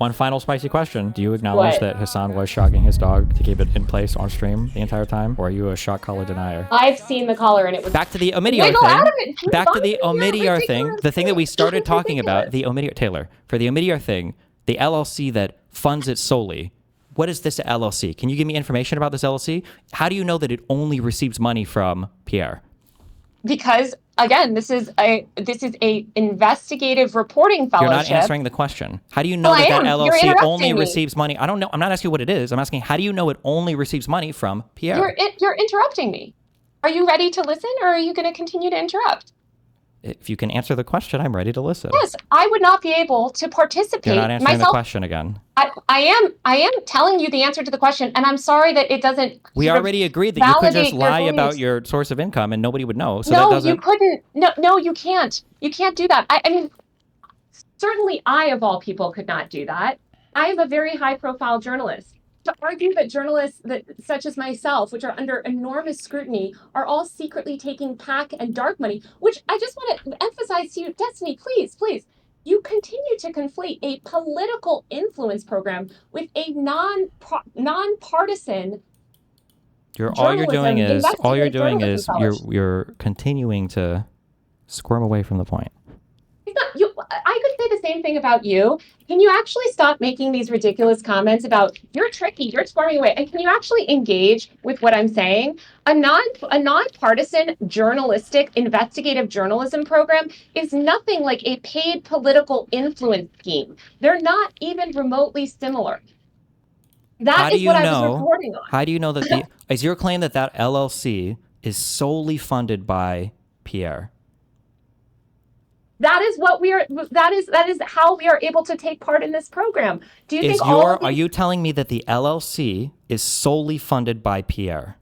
One final spicy question. Do you acknowledge that HASAN was shocking his dog to keep it in place on stream the entire time? Or are you a shock collar denier? I've seen the collar and it was... Back to the Omidyar thing. Back to the Omidyar thing. The thing that we started talking about, the Omidyar... Taylor, for the Omidyar thing, the LLC that funds it solely, what is this LLC? Can you give me information about this LLC? How do you know that it only receives money from Pierre? Because again, this is a investigative reporting fellowship. You're not answering the question. How do you know that LLC only receives money? I don't know. I'm not asking you what it is. I'm asking, how do you know it only receives money from Pierre? You're interrupting me. Are you ready to listen, or are you going to continue to interrupt? If you can answer the question, I'm ready to listen. Yes, I would not be able to participate. You're not answering the question again. I am telling you the answer to the question, and I'm sorry that it doesn't. We already agreed that you could just lie about your source of income and nobody would know. So no, that doesn't... you couldn't. No, you can't. You can't do that. I mean, certainly I, of all people, could not do that. I am a very high-profile journalist. To argue that journalists such as myself, which are under enormous scrutiny, are all secretly taking PAC and dark money, which I just want to emphasize to you, Destiny, please, you continue to conflate a political influence program with a nonpartisan. All you're doing is you're continuing to squirm away from the point. I could say the same thing about you. Can you actually stop making these ridiculous comments about you're tricky, you're squirming away, and can you actually engage with what I'm saying? A nonpartisan journalistic investigative journalism program is nothing like a paid political influence scheme. They're not even remotely similar. That is what I was reporting on. How do you know that is your claim that LLC is solely funded by Pierre? That is what we are. That is how we are able to take part in this program. Do you think are you telling me that the LLC is solely funded by Pierre?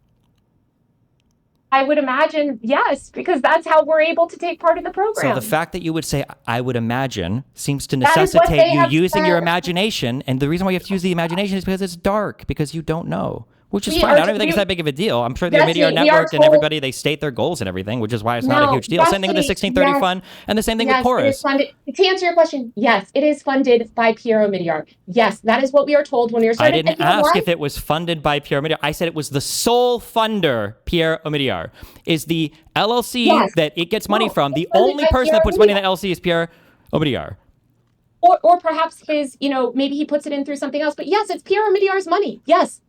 I would imagine yes, because that's how we're able to take part in the program. So the fact that you would say "I would imagine" seems to necessitate you using your imagination, and the reason why you have to use the imagination is because it's dark, because you don't know. Which is fine. I don't even think it's that big of a deal. I'm sure the Omidyar network and everybody, they state their goals and everything, which is why it's not a huge deal. Same thing with the 1630 fund and the same thing with Chorus. To answer your question, yes, it is funded by Pierre Omidyar. Yes, that is what we are told when we are starting. I didn't ask if it was funded by Pierre Omidyar. I said it was the sole funder, Pierre Omidyar. Is the LLC that it gets money from, the only person that puts money in the LLC is Pierre Omidyar. Or perhaps his, maybe he puts it in through something else. But yes, it's Pierre Omidyar's money. Yes.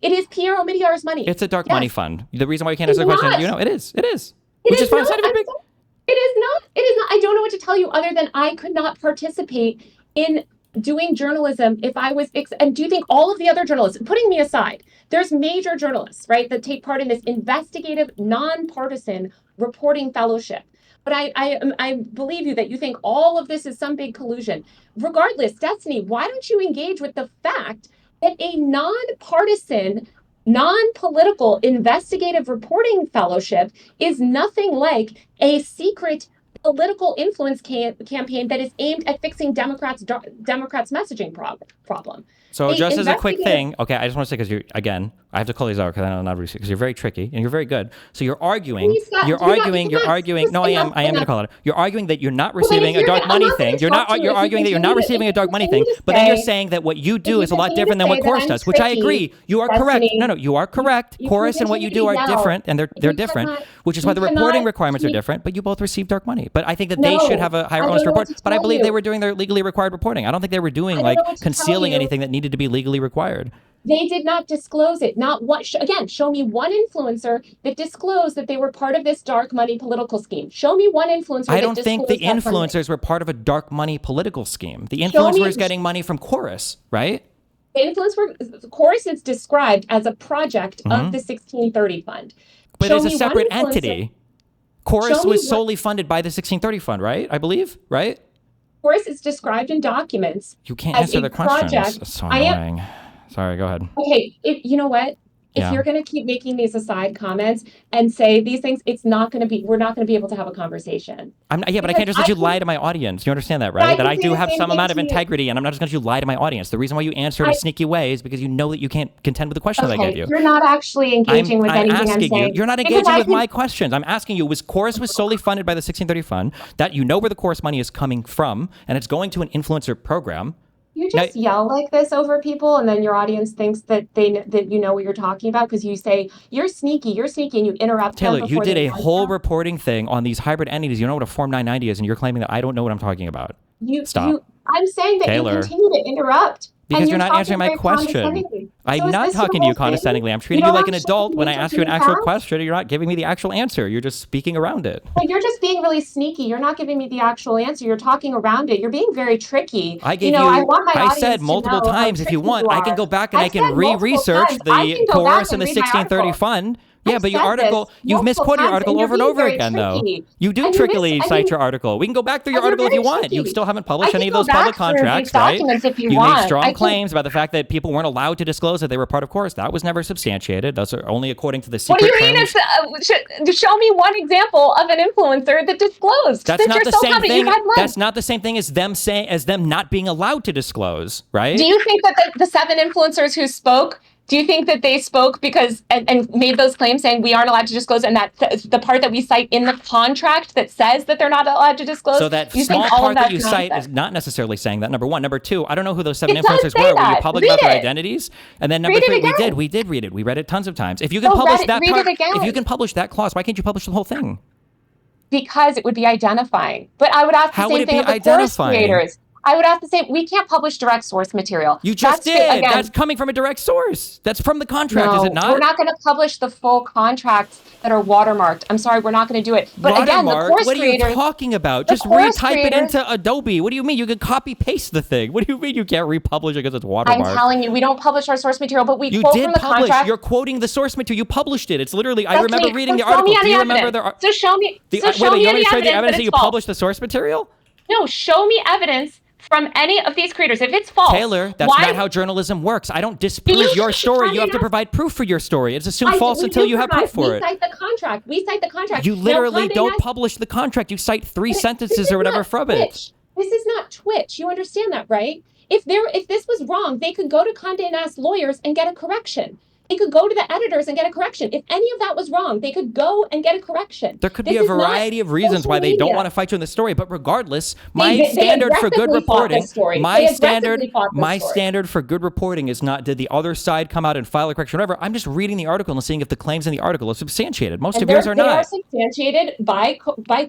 It is Pierre Omidyar's money. It's a dark money fund. The reason why you can't answer the question, it is. It is. It is not. It is not. I don't know what to tell you other than I could not participate in doing journalism if I was, and do you think all of the other journalists, putting me aside, there's major journalists, right, that take part in this investigative, nonpartisan reporting fellowship. But I believe you that you think all of this is some big collusion. Regardless, Destiny, why don't you engage with the fact that a nonpartisan, non-political investigative reporting fellowship is nothing like a secret political influence campaign that is aimed at fixing Democrats' messaging problem. So just as a quick thing, okay, I just want to say, because I have to call these out because I know not because you're very tricky and you're very good. So you're arguing. No, I am going to call it. You're arguing that you're not receiving a dark money thing. You're arguing that you're not receiving a dark money thing, but then you're saying that what you do is a lot different than what Chorus does, which I agree. You are correct. No, you are correct. Chorus and what you do are different, and they're different, which is why the reporting requirements are different, but you both receive dark money. But I think that they should have a higher onus to report. But I believe they were doing their legally required reporting. I don't think they were doing concealing anything that needed to be legally required. They did not disclose it. Not one. Again, show me one influencer that disclosed that they were part of this dark money political scheme. Show me one influencer. I don't think the influencers were part of a dark money political scheme. The influencer was getting money from Chorus, right? The Chorus is described as a project of the 1630 fund. But it's a separate entity. Chorus was solely funded by the 1630 fund, right? I believe, right? Chorus is described in documents. You can't answer the question. It's so annoying. Sorry, go ahead. Okay, you know what? If you're going to keep making these aside comments and say these things, we're not going to be able to have a conversation. But I can't just let you lie to my audience. You understand that, right? That I do have some amount of integrity, and I'm not just going to let you lie to my audience. The reason why you answer in a sneaky way is because you know that you can't contend with the question that I gave you. You're not actually engaging with anything I'm saying. You're not engaging with my questions. I'm asking you, Chorus was solely funded by the 1630 fund, that you know where the Chorus money is coming from, and it's going to an influencer program. You just yell like this over people, and then your audience thinks that that you know what you're talking about because you say you're sneaky, and you interrupt Taylor, them you before did they a whole reporting thing on these hybrid entities. You know what a Form 990 is, and you're claiming that I don't know what I'm talking about. Stop. I'm saying that Taylor. you continue to interrupt. Because you're not answering my question. I'm not talking to you condescendingly. I'm treating you like an adult when I ask you an actual question. You're not giving me the actual answer. You're just speaking around it. But you're just being really sneaky. You're not giving me the actual answer. You're talking around it. You're being very tricky. I said multiple times, if you want, I can go back and I can re-research the chorus in the 1630 fund. Yeah, but your article, you've misquoted your article over and over again, though. You do trickily cite your article. We can go back through your article if you want. You still haven't published any of those public contracts, right? You make strong claims about the fact that people weren't allowed to disclose that they were part of chorus. That was never substantiated. Those are only according to the secret terms. What do you mean? Show me one example of an influencer that disclosed. That's not the same thing. That's not the same thing as them not being allowed to disclose, right? Do you think that the 7 influencers who spoke? Do you think that they spoke because and made those claims saying we aren't allowed to disclose, and that the part that we cite in the contract that says that they're not allowed to disclose? So that small part that you cite is not necessarily saying that. Number one. Number two, I don't know who those 7 influencers were. Were you public about their identities? And then number 3, we did read it. We read it tons of times. If you can publish that part, if you can publish that clause, why can't you publish the whole thing? Because it would be identifying. But I would ask the same thing of the course creators. I would ask the same. We can't publish direct source material. You just did. That's coming from a direct source. That's from the contract, is it not? We're not going to publish the full contracts that are watermarked. I'm sorry, we're not going to do it. But again, the course what are you talking about? Just retype it into Adobe. What do you mean? You can copy paste the thing. What do you mean you can't republish it because it's watermarked? I'm telling you, we don't publish our source material, but we quote from the contract. You're quoting the source material. You published it. It's literally. I remember reading the article. Do you remember the? So show me. You want me to show you the evidence that you published the source material? No, show me evidence from any of these creators. If it's false, Taylor, that's not how journalism works. I don't disprove your story. You have to provide proof for your story. It's assumed false until you have proof for it. We cite the contract. You literally don't publish the contract. You cite 3 sentences or whatever from it. This is not Twitch. You understand that, right? If this was wrong, they could go to Condé Nast lawyers and get a correction. They could go to the editors and get a correction. If any of that was wrong, they could go and get a correction. There could be a variety of reasons why they don't want to fight you in the story, but regardless, my standard for good reporting is not did the other side come out and file a correction or whatever. I'm just reading the article and seeing if the claims in the article are substantiated. Most of yours are not. They are substantiated by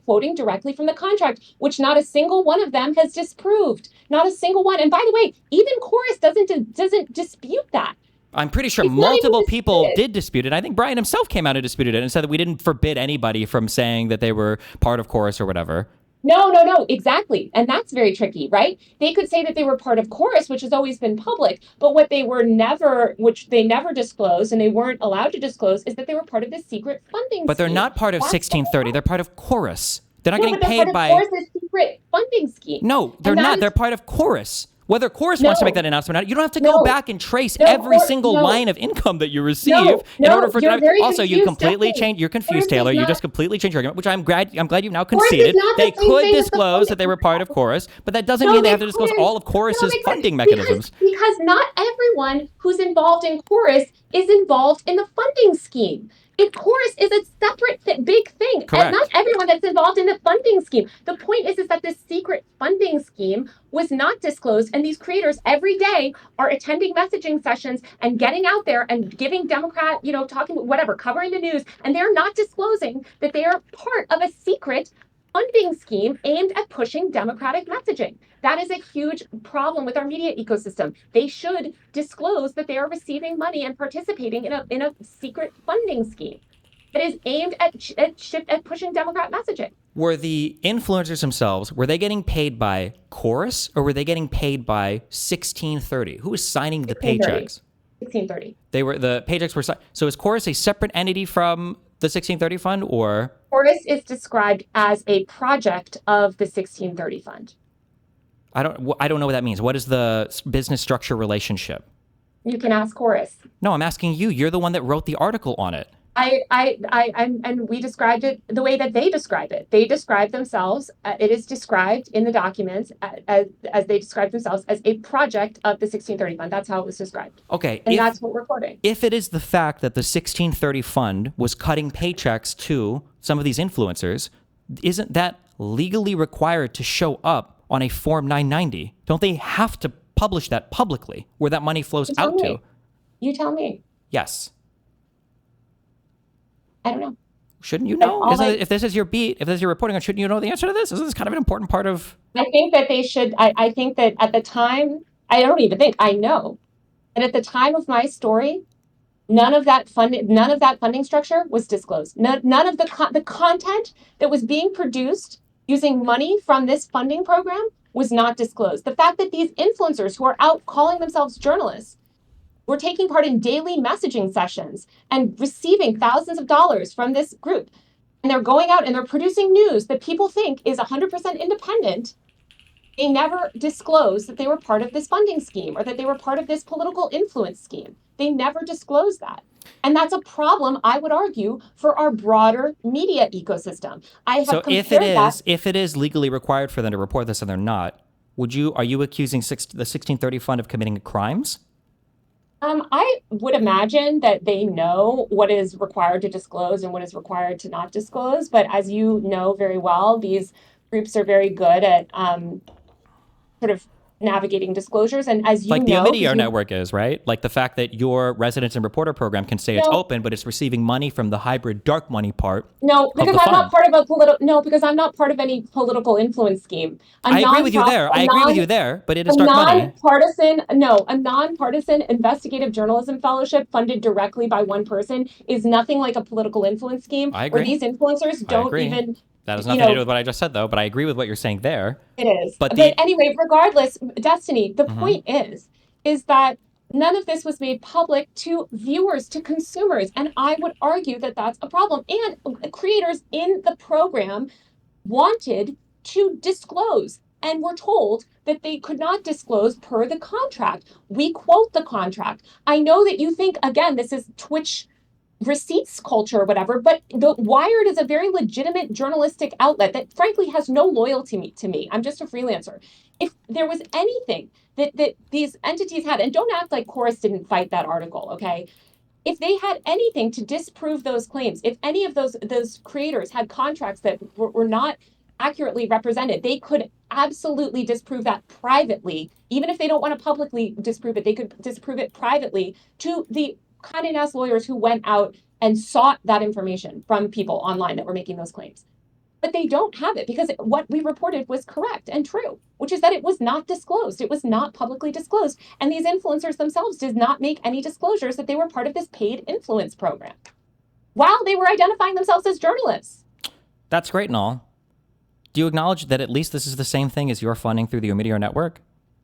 quoting directly from the contract, which not a single one of them has disproved. Not a single one. And by the way, even Chorus doesn't dispute that. I'm pretty sure multiple people did dispute it. I think Brian himself came out and disputed it and said that we didn't forbid anybody from saying that they were part of Chorus or whatever. No, exactly. And that's very tricky, right? They could say that they were part of Chorus, which has always been public, but which they never disclosed and they weren't allowed to disclose is that they were part of this secret funding But they're scheme. not part of 1630. They're part of Chorus. They're not getting paid by Chorus' secret funding scheme. No, they're not. They're part of Chorus. Whether Chorus wants to make that announcement or not, you don't have to go back and trace every single line of income that you receive in order for also you completely change. You're confused, Taylor. You just completely changed your argument, which I'm glad you've now conceded. They could disclose that they were part of Chorus, but that doesn't mean they have to disclose all of Chorus's funding mechanisms. Because not everyone who's involved in Chorus is involved in the funding scheme. Chorus is a separate big thing. Correct. And not everyone that's involved in the funding scheme. The point is that this secret funding scheme was not disclosed, and these creators every day are attending messaging sessions and getting out there and giving Democrat, talking, whatever, covering the news, and they're not disclosing that they are part of a secret funding scheme aimed at pushing Democratic messaging. That is a huge problem with our media ecosystem. They should disclose that they are receiving money and participating in a secret funding scheme that is aimed at pushing Democrat messaging. Were the influencers themselves, were they getting paid by Chorus or were they getting paid by 1630? Who was signing the paychecks? 1630. The paychecks were signed. So is Chorus a separate entity from the 1630 fund or? Chorus is described as a project of the 1630 fund. I don't know what that means. What is the business structure relationship? You can ask Chorus. No, I'm asking you. You're the one that wrote the article on it. And we described it the way that they describe it. They describe themselves. It is described in the documents as they describe themselves as a project of the 1630 fund. That's how it was described. Okay, and that's what we're quoting. If it is the fact that the 1630 fund was cutting paychecks to some of these influencers, isn't that legally required to show up on a Form 990? Don't they have to publish that publicly where that money flows out to? You tell me. Yes. I don't know. Shouldn't you know? If this is your beat, if this is your reporting on, shouldn't you know the answer to this? Isn't this kind of an important part of... I think that they should. I think that at the time, I don't even think, I know that at the time of my story, none of that funding structure was disclosed. None of the content that was being produced using money from this funding program was not disclosed. The fact that these influencers who are out calling themselves journalists were taking part in daily messaging sessions and receiving thousands of dollars from this group, and they're going out and they're producing news that people think is 100% independent, they never disclosed that they were part of this funding scheme or that they were part of this political influence scheme. They never disclosed that. And that's a problem, I would argue, for our broader media ecosystem. So if it is legally required for them to report this and they're not, are you accusing the 1630 Fund of committing crimes? I would imagine that they know what is required to disclose and what is required to not disclose. But as you know very well, these groups are very good at sort of navigating disclosures. And as you know, the Omidyar network is, right? Like the fact that your resident and reporter program can say it's open, but it's receiving money from the hybrid dark money part. No, because I'm not part of a political. No, because I'm not part of any political influence scheme. I agree with you there. But it is dark money. A nonpartisan investigative journalism fellowship funded directly by one person is nothing like a political influence scheme. I agree. Where these influencers don't even. That has nothing to do with what I just said, though, but I agree with what you're saying there. It is. But anyway, regardless, Destiny, the point is that none of this was made public to viewers, to consumers. And I would argue that that's a problem. And creators in the program wanted to disclose and were told that they could not disclose per the contract. We quote the contract. I know that you think, again, this is Twitch receipts culture or whatever, but the Wired is a very legitimate journalistic outlet that frankly has no loyalty to me. I'm just a freelancer. If there was anything that these entities had, and don't act like Chorus didn't fight that article, okay? If they had anything to disprove those claims, if any of those creators had contracts that were not accurately represented, they could absolutely disprove that privately. Even if they don't want to publicly disprove it, they could disprove it privately to the Condé Nast lawyers who went out and sought that information from people online that were making those claims. But they don't have it because what we reported was correct and true, which is that it was not disclosed. It was not publicly disclosed. And these influencers themselves did not make any disclosures that they were part of this paid influence program while they were identifying themselves as journalists. That's great and all. Do you acknowledge that at least this is the same thing as your funding through the Omidyar network?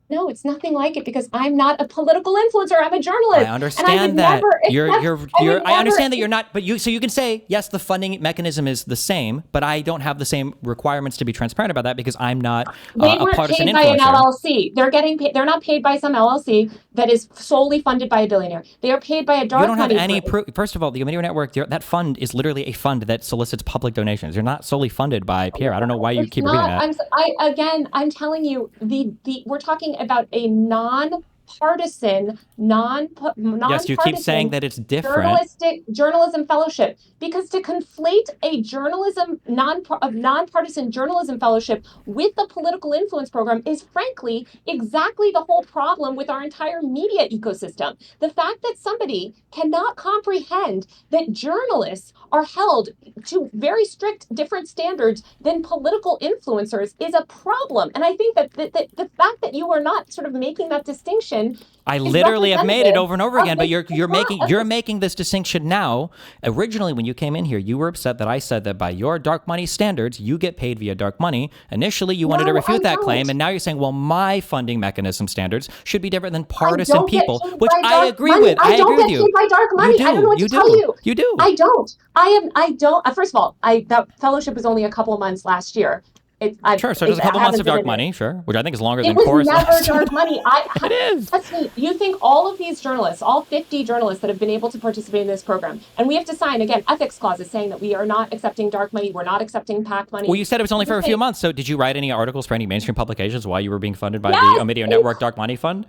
No, it's nothing like it because I'm not a political influencer. I'm a journalist. I understand that. I understand that you're not, but you can say, yes, the funding mechanism is the same, but I don't have the same requirements to be transparent about that because I'm not a partisan influencer. They weren't paid by an LLC. They're getting paid. They're not paid by some LLC that is solely funded by a billionaire. They are paid by a dark money. You don't have any proof. First of all, the Omidyar network, that fund is literally a fund that solicits public donations. You're not solely funded by Pierre. I don't know why you keep repeating that. I'm telling you, we're talking about a nonpartisan. Yes, you keep saying that it's different. Journalism fellowship, because to conflate a nonpartisan journalism fellowship with the political influence program is frankly exactly the whole problem with our entire media ecosystem. The fact that somebody cannot comprehend that journalists are held to very strict different standards than political influencers is a problem. And I think that the fact that you are not sort of making that distinction, I literally have made it over and over again, but you're making this distinction now. Originally, when you came in here, you were upset that I said that by your dark money standards, you get paid via dark money. Initially, you wanted to refute that claim, and now you're saying, well, my funding mechanism standards should be different than partisan people, which I agree with. I agree with you. By dark money. I don't know what to tell you. You do. I don't. I don't. First of all, that fellowship was only a couple of months last year. Sure, so there's a couple months of dark money, sure, which I think is longer than Chorus. It was never dark money. It is. You think all of these journalists, all 50 journalists that have been able to participate in this program, and we have to sign, again, ethics clauses saying that we are not accepting dark money, we're not accepting PAC money. Well, you said it was only for a few months, so did you write any articles for any mainstream publications while you were being funded by the Omidyar Network Dark Money Fund?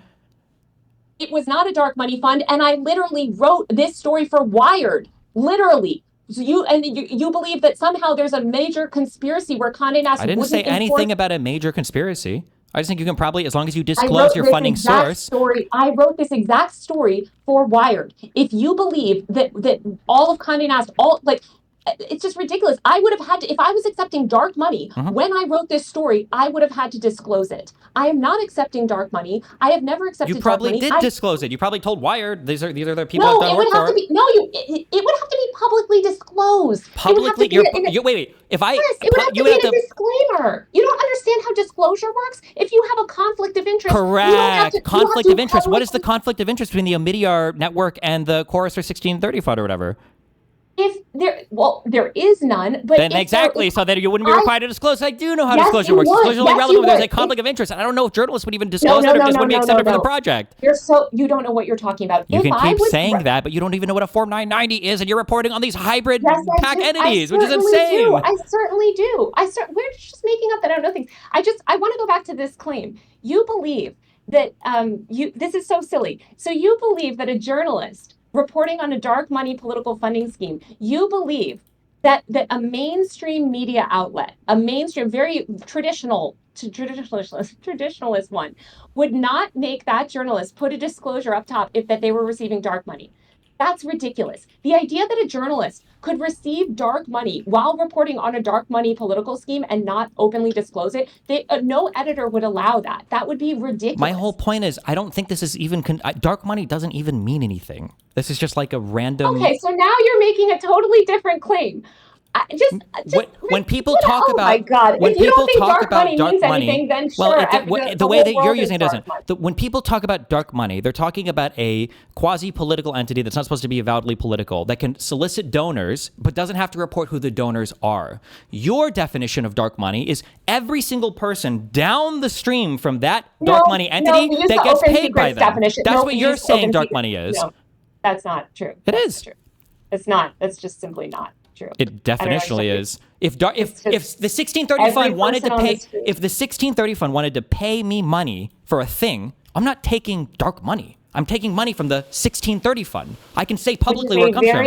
It was not a dark money fund, and I literally wrote this story for Wired, literally. So you believe that somehow there's a major conspiracy where Condé Nast I didn't say anything about a major conspiracy. I just think you can probably, as long as you disclose your funding source. I wrote this exact story for Wired. If you believe that all of Condé Nast, it's just ridiculous. I would have had to, if I was accepting dark money, when I wrote this story, I would have had to disclose it. I am not accepting dark money. I have never accepted dark money. You probably did disclose it. You probably told Wired, these are the people I've done work for. It would have to be publicly disclosed. Publicly? Wait. If I... Yes, it would have to be a disclaimer. You don't understand how disclosure works? If you have a conflict of interest... Correct. Conflict of interest. What is the conflict of interest between the Omidyar network and the Chorus or 1630 fund or whatever? There is none, but then exactly, so that you wouldn't be required to disclose. I do know how disclosure works. Disclosure is only relevant when there's a conflict of interest, and I don't know if journalists would even disclose it or just wouldn't be accepted for the project. You don't know what you're talking about. You can keep saying that, but you don't even know what a Form 990 is, and you're reporting on these hybrid PAC entities, which is insane. I certainly do. We're just making up that I don't know things. I want to go back to this claim. You believe that this is so silly. So you believe that a journalist reporting on a dark money political funding scheme, you believe that a mainstream media outlet, a mainstream, very traditionalist one, would not make that journalist put a disclosure up top that they were receiving dark money. That's ridiculous. The idea that a journalist could receive dark money while reporting on a dark money political scheme and not openly disclose it, no editor would allow that. That would be ridiculous. My whole point is, I don't think this is even... dark money doesn't even mean anything. This is just like a random... Okay, so now you're making a totally different claim. When people talk about... my God. When if you people don't think talk dark about money dark means money... anything, then sure. The way that you're using it doesn't. When people talk about dark money, they're talking about a quasi-political entity that's not supposed to be avowedly political, that can solicit donors, but doesn't have to report who the donors are. Your definition of dark money is every single person down the stream from that dark money entity that gets paid by them. Definition. That's what you're saying dark money is. No, that's not true. It is. True. It's not. That's just simply not true. It definitionally is. If the 1630 fund wanted to pay, if the 1630 fund wanted to pay me money for a thing, I'm not taking dark money. I'm taking money from the 1630 fund. I can say publicly where it comes from.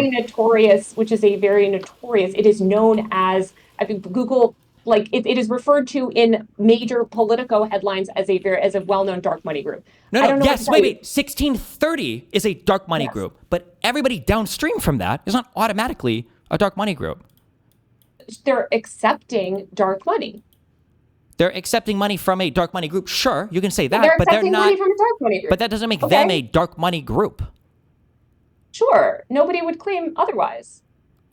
Which is a very notorious. It is known as, I think Google, it is referred to in major Politico headlines as a well-known dark money group. Wait. 1630 is a dark money group, but everybody downstream from that is not automatically a dark money group. They're accepting dark money. They're accepting money from a dark money group. Sure, you can say that, but they're not. Money from a dark money group. But that doesn't make them a dark money group. Sure, nobody would claim otherwise.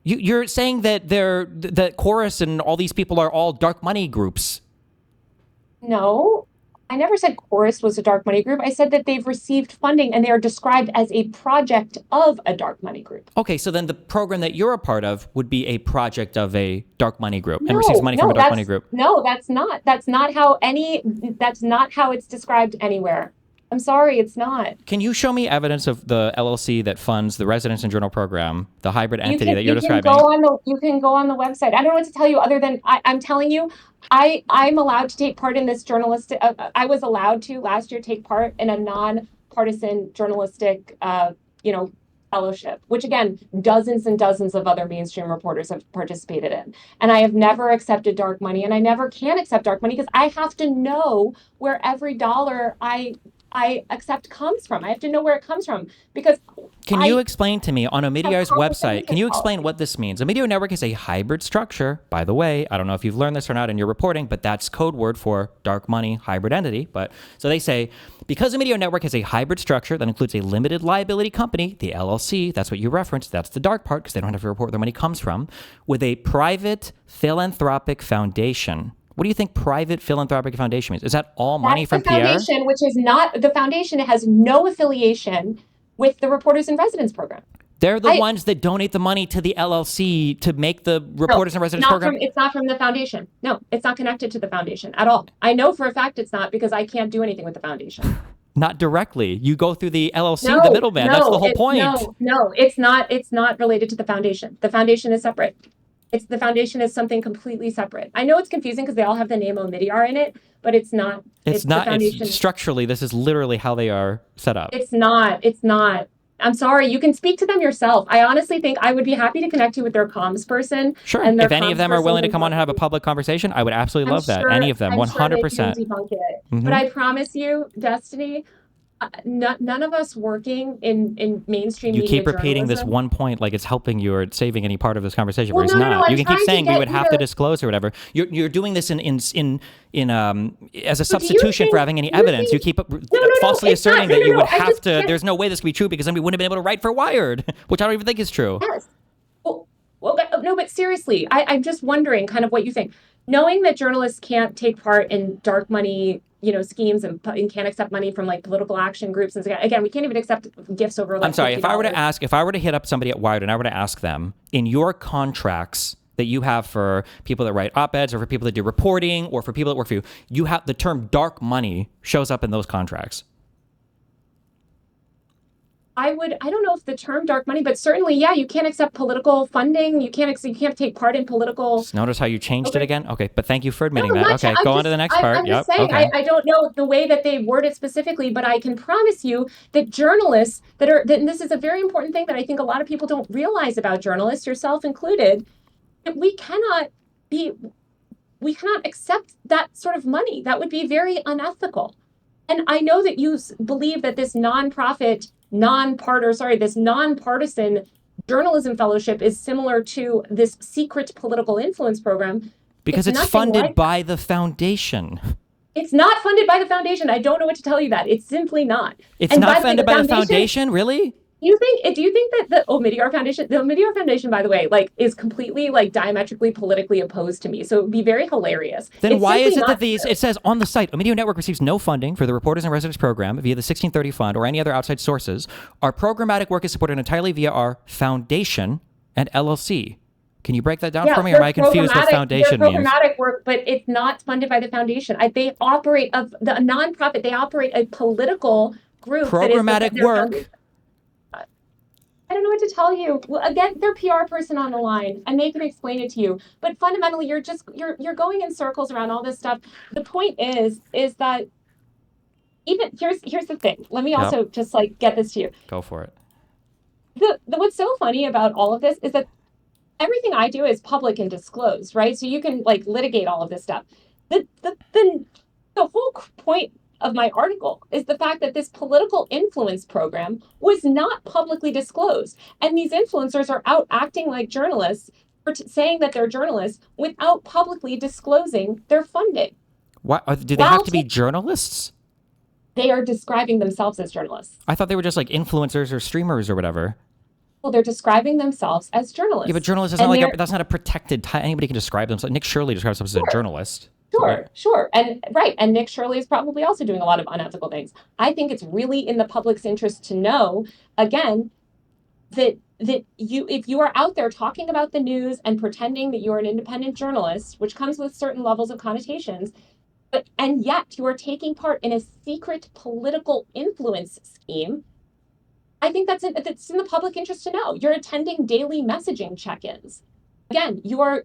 You're saying that that Chorus and all these people are all dark money groups. No, I never said Chorus was a dark money group. I said that they've received funding and they are described as a project of a dark money group. Okay, so then the program that you're a part of would be a project of a dark money group and receives money from a dark money group. No, that's not. That's not how it's described anywhere. I'm sorry, it's not. Can you show me evidence of the LLC that funds the Residence and Journal program, the hybrid entity that you're describing? You can go on the website. I don't know what to tell you other than I'm telling you, I'm allowed to take part in this journalistic. I was allowed to last year take part in a non-partisan journalistic, fellowship, which again, dozens and dozens of other mainstream reporters have participated in. And I have never accepted dark money, and I never can accept dark money because I have to know where every dollar I accept comes from. I have to know where it comes from because Can you explain to me on Omidyar's website, can you explain what this means? Omidyar Network is a hybrid structure. By the way, I don't know if you've learned this or not in your reporting, but that's code word for dark money hybrid entity. But so they say, because Omidyar Network is a hybrid structure that includes a limited liability company, the LLC, that's what you referenced, that's the dark part because they don't have to report where their money comes from, with a private philanthropic foundation. What do you think private philanthropic foundation means? Is that all money from Pierre? Foundation, which is not the foundation. It has no affiliation with the Reporters in Residence program. They're the ones that donate the money to the LLC to make the Reporters in Residence program. It's not from the foundation. No, it's not connected to the foundation at all. I know for a fact it's not because I can't do anything with the foundation. Not directly. You go through the LLC, the middleman. That's the whole point. No, it's not. It's not related to the foundation. The foundation is separate. The foundation is something completely separate. I know it's confusing because they all have the name Omidyar in it, but it's not. It's not. It's structurally, this is literally how they are set up. It's not. I'm sorry, you can speak to them yourself. I honestly think I would be happy to connect you with their comms person. Sure. And If any of them are willing to come on and have a public conversation, I would absolutely love that. Any of them, 100%. They can debunk it. But I promise you, Destiny, none of us working in mainstream media You keep repeating journalism, this one point like it's helping you or saving any part of this conversation, well, but it's no, not. no, You can keep saying we would have to to disclose or whatever. You're doing this in as a substitution for having any evidence. You keep falsely asserting that you would have to. There's no way this could be true because then we wouldn't have been able to write for Wired, which I don't even think is true. Yes. No, but seriously, I'm just wondering kind of what you think. Knowing that journalists can't take part in dark money, schemes and can't accept money from like political action groups. And again, we can't even accept gifts over like I'm sorry, $50. if I were to hit up somebody at Wired and I were to ask them, in your contracts that you have for people that write op-eds or for people that do reporting or for people that work for you have the term dark money shows up in those contracts. I don't know if the term dark money, but certainly, yeah, you can't accept political funding. You can't take part in political. Just notice how you changed it again? Okay, but thank you for admitting that. Okay, go on to the next part. I'm just saying, okay. I don't know the way that they word it specifically, but I can promise you that journalists and this is a very important thing that I think a lot of people don't realize about journalists, yourself included, that we cannot accept that sort of money. That would be very unethical. And I know that you believe that this this nonpartisan journalism fellowship is similar to this secret political influence program. Because it's funded by the foundation. It's not funded by the foundation. I don't know what to tell you that. It's simply not. It's not funded by the foundation? Really? Do you think that the Omidyar Foundation, by the way, like is completely like diametrically politically opposed to me? So it would be very hilarious. Then why is it that it says on the site, Omidyar Network receives no funding for the Reporters in Residence program via the 1630 fund or any other outside sources. Our programmatic work is supported entirely via our foundation and LLC. Can you break that down for me, or am I confused what foundation means? Programmatic work, but it's not funded by the foundation. They operate a nonprofit. They operate a political group. Programmatic work. I don't know what to tell you. Well, again, their PR person on the line, and they can explain it to you. But fundamentally, you're going in circles around all this stuff. The point is that even here's the thing. Let me also just like get this to you. Go for it. What's so funny about all of this is that everything I do is public and disclosed, right? So you can like litigate all of this stuff. The whole point of my article is the fact that this political influence program was not publicly disclosed. And these influencers are out acting like journalists or saying that they're journalists without publicly disclosing their funding. What? Do they have to be journalists? They are describing themselves as journalists. I thought they were just like influencers or streamers or whatever. Well, they're describing themselves as journalists. Yeah, but journalist is not that's not a protected title. Anybody can describe themselves. Nick Shirley describes himself as a journalist. Sure. And Nick Shirley is probably also doing a lot of unethical things. I think it's really in the public's interest to know, again, that if you are out there talking about the news and pretending that you're an independent journalist, which comes with certain levels of connotations, and yet you are taking part in a secret political influence scheme, I think that's in the public interest to know. You're attending daily messaging check-ins. Again, you are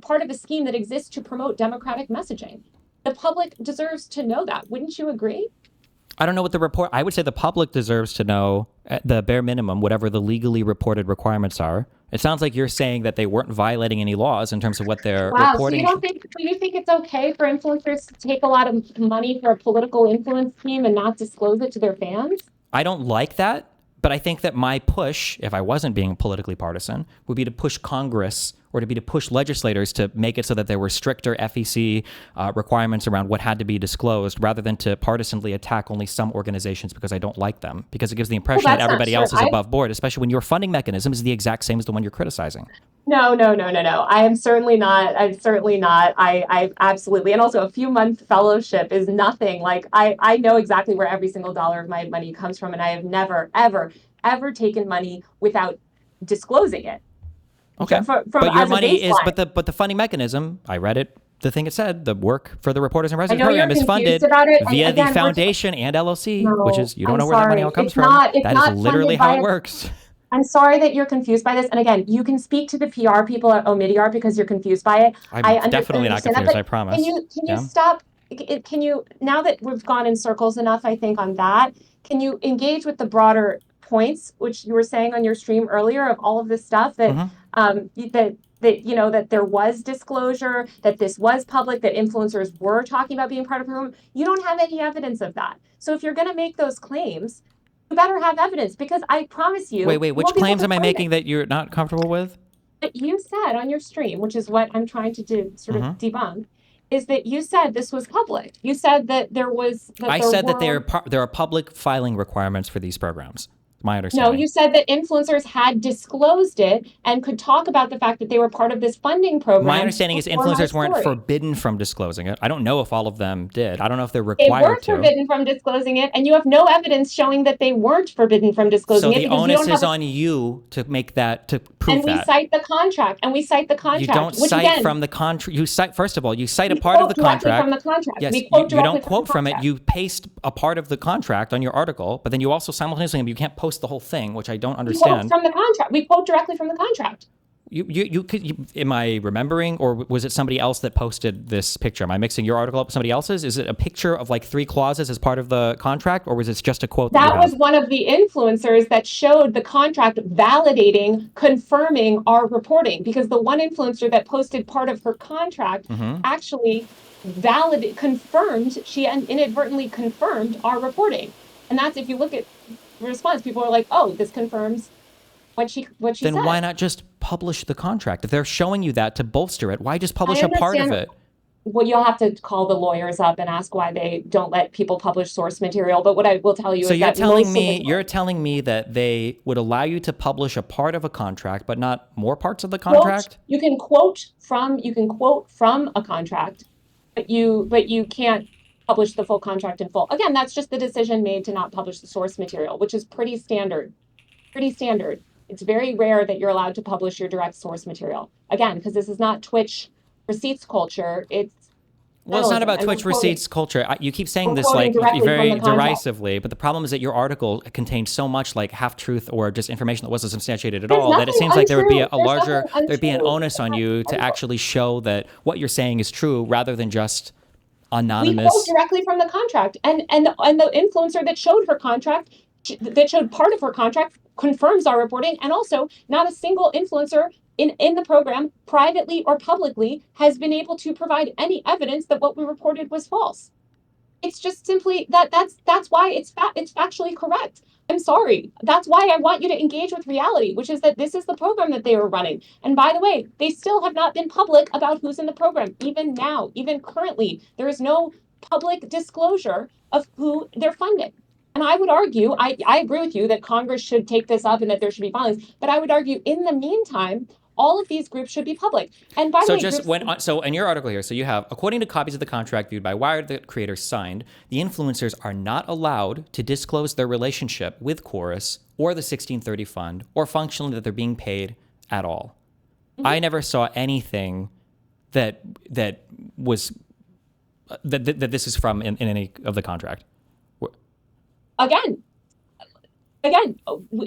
part of a scheme that exists to promote democratic messaging. The public deserves to know that. Wouldn't you agree? I don't know what the report. I would say the public deserves to know at the bare minimum whatever the legally reported requirements are. It sounds like you're saying that they weren't violating any laws in terms of what they're reporting. So you think it's okay for influencers to take a lot of money for a political influence scheme and not disclose it to their fans? I don't like that. But I think that my push, if I wasn't being politically partisan, would be to push Congress or to push legislators to make it so that there were stricter FEC requirements around what had to be disclosed, rather than to partisanly attack only some organizations because I don't like them, because it gives the impression that everybody else is above board, especially when your funding mechanism is the exact same as the one you're criticizing. No. I am certainly not. I absolutely. And also a few-month fellowship is nothing. Like I know exactly where every single dollar of my money comes from, and I have never, ever taken money without disclosing it. Okay. But your money is, but the funding mechanism, I read it. The thing it said, the work for the Reporters in Residence program is funded via the foundation and LLC, which is, you don't know where that money all comes from. That is literally how it works. I'm sorry that you're confused by this. And again, you can speak to the PR people at Omidyar because you're confused by it. I'm definitely not confused, I promise. Can you stop? Can you, now that we've gone in circles enough, I think, on that, can you engage with the broader points, which you were saying on your stream earlier, of all of this stuff that that there was disclosure, that this was public, that influencers were talking about being part of the room. You don't have any evidence of that. So if you're going to make those claims, you better have evidence, because I promise you. Wait, which claims am I making that you're not comfortable with? That you said on your stream, which is what I'm trying to do, sort of debunk, is that you said this was public. You said that there was. I said that there are public filing requirements for these programs. My understanding. No, you said that influencers had disclosed it and could talk about the fact that they were part of this funding program. My understanding is influencers weren't forbidden from disclosing it. I don't know if all of them did. I don't know if they're required to. They were forbidden from disclosing it, and you have no evidence showing that they weren't forbidden from disclosing it. So the onus is on you to make that, to prove that. And we cite the contract, You don't cite from the contract. You cite, first of all, you cite a part of the contract. From the contract. Yes, you don't quote from it. You paste a part of the contract on your article, but then you also simultaneously, you can't post the whole thing, which I don't understand. We quote from the contract. We quote directly from the contract. Am I remembering, or was it somebody else that posted this picture? Am I mixing your article up with somebody else's? Is it a picture of like 3 clauses as part of the contract, or was it just a quote? That was one of the influencers that showed the contract validating, confirming our reporting, because the one influencer that posted part of her contract actually confirmed, she inadvertently confirmed our reporting. And that's, if you look at the response, people are like, oh, this confirms what she said. Then why not just publish the contract? If they're showing you that to bolster it, why just publish a part of it? Well, you'll have to call the lawyers up and ask why they don't let people publish source material. But what I will tell you is that you're telling me that they would allow you to publish a part of a contract, but not more parts of the contract? You can quote from a contract, but you can't publish the full contract in full. Again, that's just the decision made to not publish the source material, which is pretty standard. It's very rare that you're allowed to publish your direct source material. Again, because this is not Twitch receipts culture. It's not about Twitch receipts culture. You keep saying this like very derisively, but the problem is that your article contained so much like half-truth or just information that wasn't substantiated at all that it seems like there would be there'd be an onus on you to actually show that what you're saying is true rather than just anonymous. We quote directly from the contract, and the influencer that showed her contract, that showed part of her contract, confirms our reporting. And also, not a single influencer in the program, privately or publicly, has been able to provide any evidence that what we reported was false. It's just simply that's why it's factually correct. I'm sorry. That's why I want you to engage with reality, which is that this is the program that they were running. And by the way, they still have not been public about who's in the program. Even now, even currently, there is no public disclosure of who they're funding. And I would argue, I agree with you that Congress should take this up and that there should be filings. But I would argue, in the meantime, all of these groups should be public. And by the way, so in your article here, so you have, according to copies of the contract viewed by Wired that creators signed, the influencers are not allowed to disclose their relationship with Chorus or the 1630 fund, or functionally that they're being paid at all. I never saw anything that was that this is from in any of the contract. Again,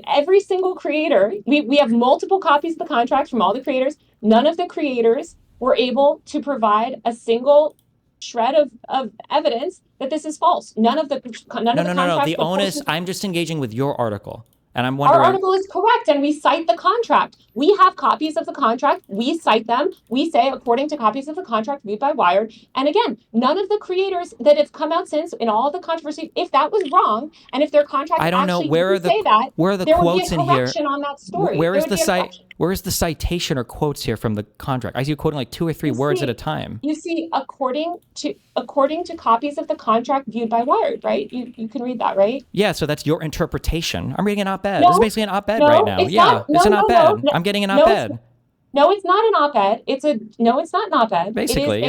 every single creator, we have multiple copies of the contract from all the creators. None of the creators were able to provide a single shred of evidence that this is false. None of the contracts. The onus, I'm just engaging with your article. And I'm wondering. Our article is correct, and we cite the contract. We have copies of the contract. We cite them. We say, according to copies of the contract viewed by Wired. And again, none of the creators that have come out since in all the controversy, if that was wrong, and if their contract I don't know where are the say that, where are the there quotes would be a in here? correction on that story. Where is the site? Where is the citation or quotes here from the contract? I see you quoting like 2 or 3 words at a time. You see, according to copies of the contract viewed by Wired, right? You can read that, right? Yeah, so that's your interpretation. I'm reading an op-ed. This is basically an op-ed right now. It's an op-ed. I'm getting an op-ed. No, it's not an op-ed. It's not an op-ed. Basically,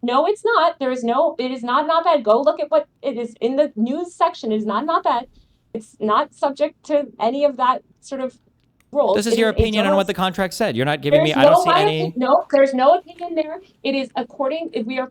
No, it's not. It is not an op-ed. Go look at what it is in the news section. It is not an op-ed. It's not subject to any of that sort of rules. This is your opinion on what the contract said. You're not giving me, I don't see any. No, there's no opinion there. It is according, we are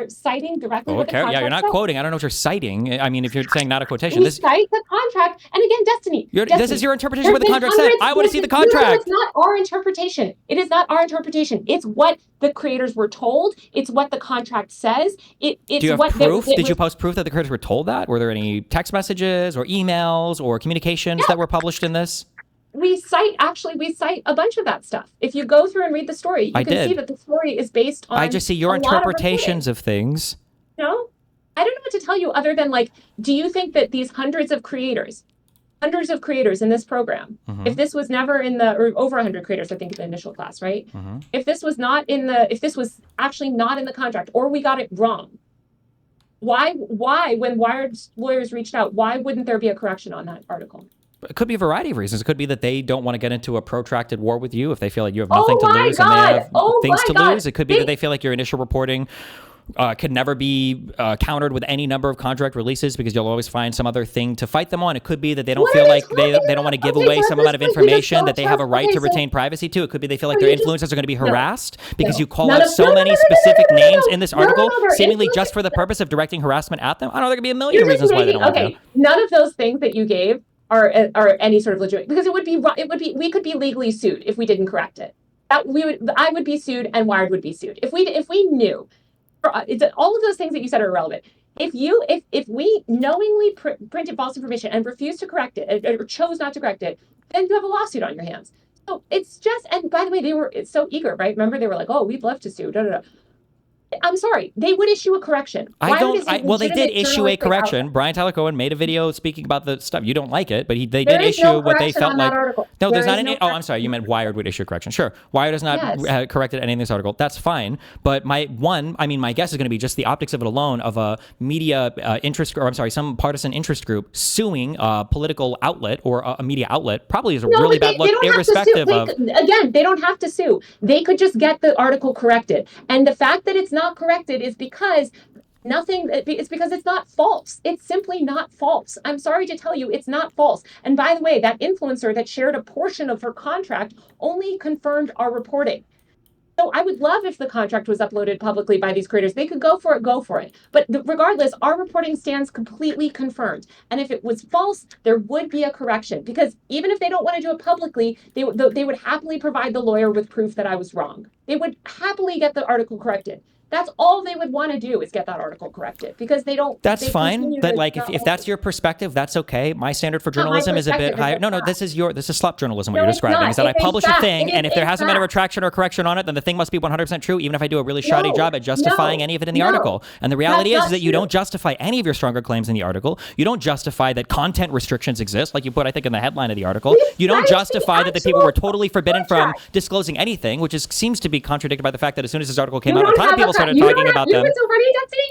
citing directly what the contract Yeah, you're not said. quoting. I don't know what you're citing. I mean, if you're saying not a quotation. We cite the contract. And again, Destiny. This is your interpretation of what the contract said. I want to see the contract. No, it's not our interpretation. It is not our interpretation. It's what the creators were told. It's what the contract says. It's Do you have proof? Did you post proof that the creators were told that? Were there any text messages or emails or communications that were published in this? We cite a bunch of that stuff. If you go through and read the story, you can see that the story is based on. I just see your interpretations of things. No, I don't know what to tell you other than do you think that these hundreds of creators in this program, if this was never or over 100 creators, I think in the initial class, right? If this was actually not in the contract, or we got it wrong, why, when Wired's lawyers reached out, why wouldn't there be a correction on that article? It could be a variety of reasons. It could be that they don't want to get into a protracted war with you if they feel like you have nothing to lose and they have things to lose. It could be that they feel like your initial reporting could never be countered with any number of contract releases because you'll always find some other thing to fight them on. It could be that they don't feel like they don't want to give away some amount of information that they have a right to retain privacy to. It could be they feel like their influencers are going to be harassed because you call out so many specific names in this article, seemingly just for the purpose of directing harassment at them. I don't know, there could be a million reasons why they don't want to. None of those things that you gave are any sort of legitimate, because it would be we could be legally sued if we didn't correct it. I would be sued and Wired would be sued if we knew. All of those things that you said are irrelevant. If we knowingly printed false information and refused to correct it or chose not to correct it, then you have a lawsuit on your hands. So it's just, and by the way, they were so eager, right? Remember, they were like, "Oh, we'd love to sue." I'm sorry, they would issue a correction. Well, they did issue a correction. Brian Tyler Cohen made a video speaking about the stuff. You don't like it, but they did issue what they felt like. No, there's not any. Oh, I'm sorry. You meant Wired would issue a correction. Sure. Wired has not corrected any in this article. That's fine. But my guess is going to be just the optics of it alone of a media some partisan interest group suing a political outlet or a media outlet probably is a really bad look, irrespective of. Again, they don't have to sue. They could just get the article corrected. And the fact that it's not corrected is because it's not false. It's simply not false. I'm sorry to tell you, it's not false. And by the way, that influencer that shared a portion of her contract only confirmed our reporting. So I would love if the contract was uploaded publicly by these creators. They could go for it. But regardless, our reporting stands completely confirmed. And if it was false, there would be a correction. Because even if they don't want to do it publicly, they would happily provide the lawyer with proof that I was wrong. They would happily get the article corrected. That's all they would want to do is get that article corrected because they don't. That's fine. But if that's your perspective, that's okay. My standard for journalism is a bit higher. No, this is slop journalism. What you're describing is that I publish a thing, and if there hasn't been a retraction or correction on it, then the thing must be 100% true, even if I do a really shoddy job at justifying any of it in the article. And the reality is that you don't justify any of your stronger claims in the article. You don't justify that content restrictions exist, like you put, I think, in the headline of the article. You don't justify that the people were totally forbidden from disclosing anything, which seems to be contradicted by the fact that as soon as this article came out, a ton of people started talking about them. You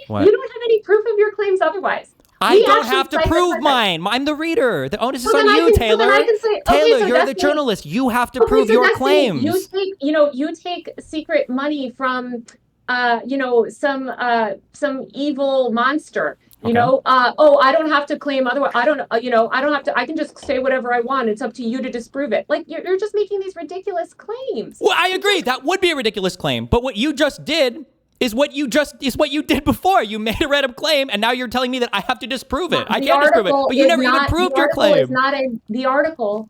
don't have any proof of your claims otherwise. I don't have to prove mine. I'm the reader. The onus is on you, Taylor. Taylor, you're the journalist. You have to prove your claims. You take secret money from, some evil monster. I don't have to claim otherwise. I don't have to. I can just say whatever I want. It's up to you to disprove it. Like you're just making these ridiculous claims. Well, I agree. That would be a ridiculous claim. But what you just did is what you did before. You made a random claim, and now you're telling me that I have to disprove it. I can't disprove it, but you never even proved your claim. The article.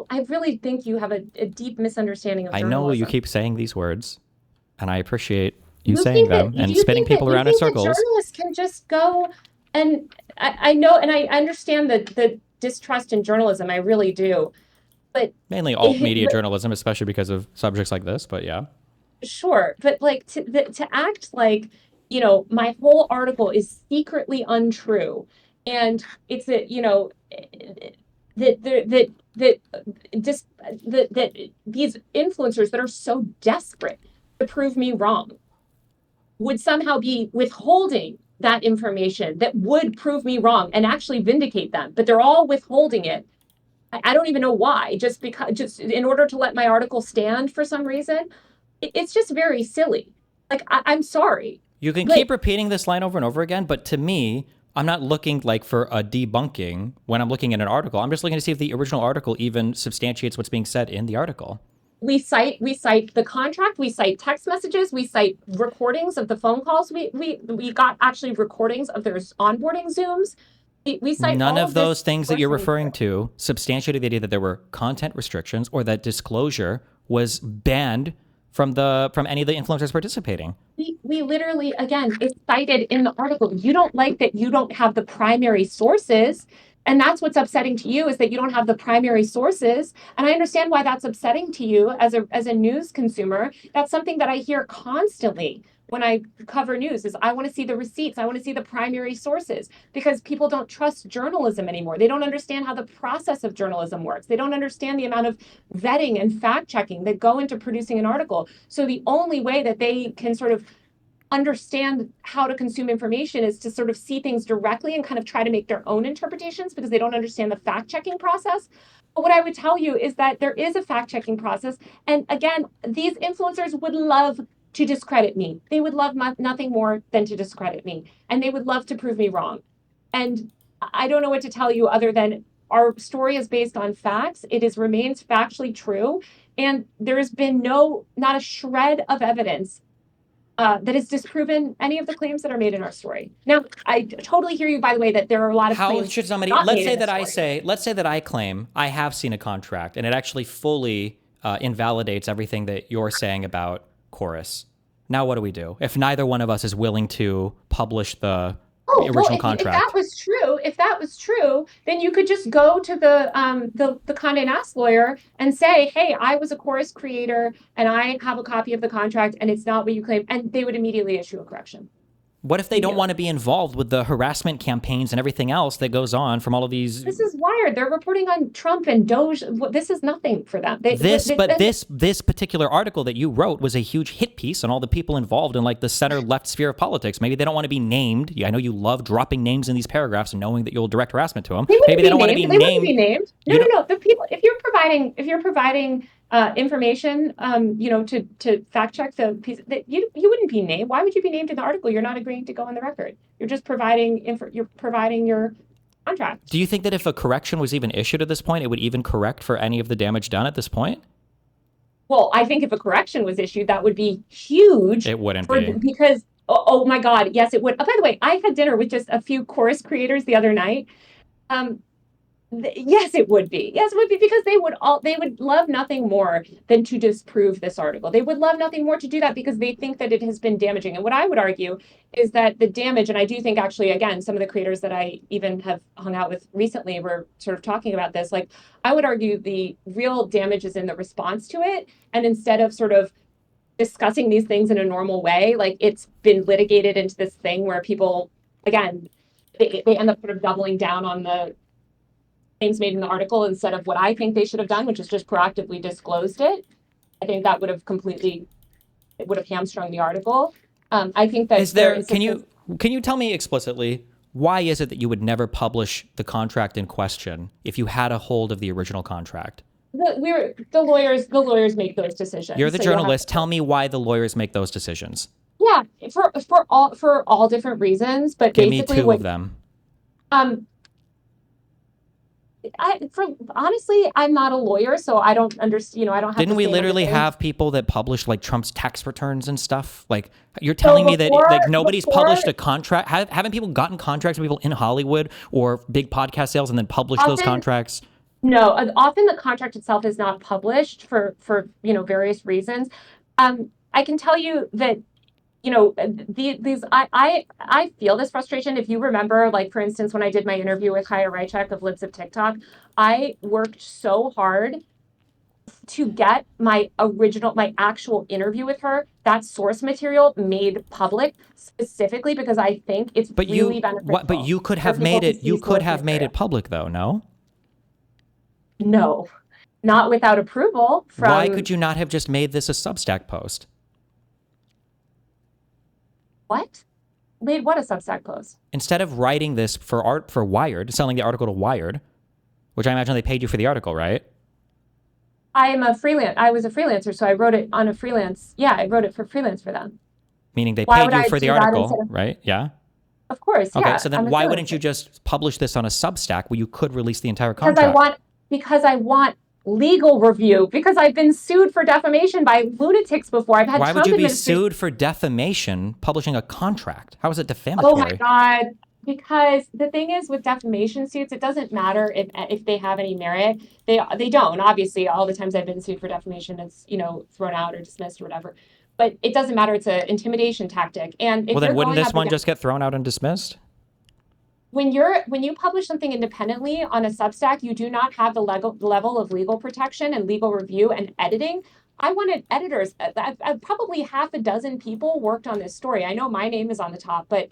I really think you have a deep misunderstanding of journalism. I know you keep saying these words, and I appreciate you saying them and spinning people around in circles. Journalists can just go, and I know, and I understand the distrust in journalism. I really do, but mainly alt media journalism, especially because of subjects like this. But yeah. Sure, but to act like, my whole article is secretly untrue, and it's that these influencers that are so desperate to prove me wrong would somehow be withholding that information that would prove me wrong and actually vindicate them, but they're all withholding it. I don't even know why, just in order to let my article stand for some reason. It's just very silly. I'm sorry. You can keep repeating this line over and over again, but to me, I'm not looking like for a debunking when I'm looking at an article. I'm just looking to see if the original article even substantiates what's being said in the article. We cite the contract, we cite text messages, we cite recordings of the phone calls. We got actually recordings of their onboarding Zooms. We cite none all of those things that you're personally referring to substantiated the idea that there were content restrictions or that disclosure was banned from any of the influencers participating. We literally, again, it's cited in the article. You don't like that you don't have the primary sources. And that's what's upsetting to you, is that you don't have the primary sources. And I understand why that's upsetting to you as a news consumer. That's something that I hear constantly when I cover news, is I want to see the receipts. I want to see the primary sources, because people don't trust journalism anymore. They don't understand how the process of journalism works. They don't understand the amount of vetting and fact checking that go into producing an article. So the only way that they can sort of understand how to consume information is to sort of see things directly and kind of try to make their own interpretations, because they don't understand the fact checking process. But what I would tell you is that there is a fact checking process. And again, these influencers would love to discredit me. They would love nothing more than to discredit me. And they would love to prove me wrong. And I don't know what to tell you other than our story is based on facts. It remains factually true. And there has been not a shred of evidence that has disproven any of the claims that are made in our story. Now, I totally hear you, by the way, that there are a lot of claims. How should somebody, let's say that I claim I have seen a contract and it actually fully invalidates everything that you're saying about Chorus. Now what do we do if neither one of us is willing to publish the original contract? If that was true, then you could just go to the Condé Nast lawyer and say, hey, I was a Chorus creator and I have a copy of the contract and it's not what you claim, and they would immediately issue a correction. What if they don't want to be involved with the harassment campaigns and everything else that goes on from all of these? This is Wired. They're reporting on Trump and Doge. This is nothing for them. This particular article that you wrote was a huge hit piece on all the people involved in like the center left sphere of politics. Maybe they don't want to be named. I know you love dropping names in these paragraphs and knowing that you'll direct harassment to them. Maybe they don't want to be named. They wouldn't be named. No. The people. If you're providing information, to fact check the piece, that you wouldn't be named. Why would you be named in the article? You're not agreeing to go on the record. You're just providing your contract. Do you think that if a correction was even issued at this point, it would even correct for any of the damage done at this point? Well, I think if a correction was issued, that would be huge. It wouldn't be. Because, oh my God, yes, it would. Oh, by the way, I had dinner with just a few Chorus creators the other night. Yes, it would be. Yes, it would be, because they would love nothing more than to disprove this article. They would love nothing more to do that because they think that it has been damaging. And what I would argue is that the damage, and I do think actually, again, some of the creators that I even have hung out with recently were sort of talking about this. Like, I would argue the real damage is in the response to it. And instead of sort of discussing these things in a normal way, like, it's been litigated into this thing where people, again, they end up sort of doubling down on the things made in the article instead of what I think they should have done, which is just proactively disclosed it. I think that would have hamstrung the article. I think that can you tell me explicitly, why is it that you would never publish the contract in question if you had a hold of the original contract? The lawyers make those decisions. You're the journalist. Tell me why the lawyers make those decisions. Yeah, for all different reasons, but give basically me two of them. Honestly, I'm not a lawyer, so I don't understand. I don't have. Didn't we literally have people that published like Trump's tax returns and stuff? Like, you're telling me that like nobody's published a contract? Haven't people gotten contracts with people in Hollywood or big podcast sales and then published those contracts? No, often the contract itself is not published for various reasons. I can tell you that. I feel this frustration. If you remember, like, for instance, when I did my interview with Chaya Raichek of Libs of TikTok, I worked so hard to get my actual interview with her, that source material, made public, specifically because I think it's really beneficial. But you could have made it. You could have made it public, though. No. No, not without approval. Why could you not have just made this a Substack post? What? Made what a Substack post? Instead of writing this for Wired, selling the article to Wired, which I imagine they paid you for the article, right? I was a freelancer, so I wrote it on a freelance. Yeah, I wrote it for freelance for them. Meaning they paid you for the article, right? Yeah. Of course, Okay, yeah. so then why wouldn't you just publish this on a Substack where you could release the entire contract? Because I want legal review, because I've been sued for defamation by lunatics before. I've had Why Trump would you be administration. sued for defamation publishing a contract? How is it Oh my defamatory? God. Because the thing is with defamation suits, it doesn't matter if they have any merit. They don't. Obviously, all the times I've been sued for defamation, it's, thrown out or dismissed or whatever. But it doesn't matter. It's an intimidation tactic. And if Well, then you're wouldn't going this up one against, just get thrown out and dismissed? when you publish something independently on a Substack, you do not have the level of legal protection and legal review and editing. I wanted editors. Probably half a dozen people worked on this story. I know my name is on the top, but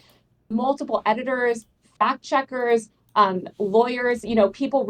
multiple editors, fact checkers, lawyers, people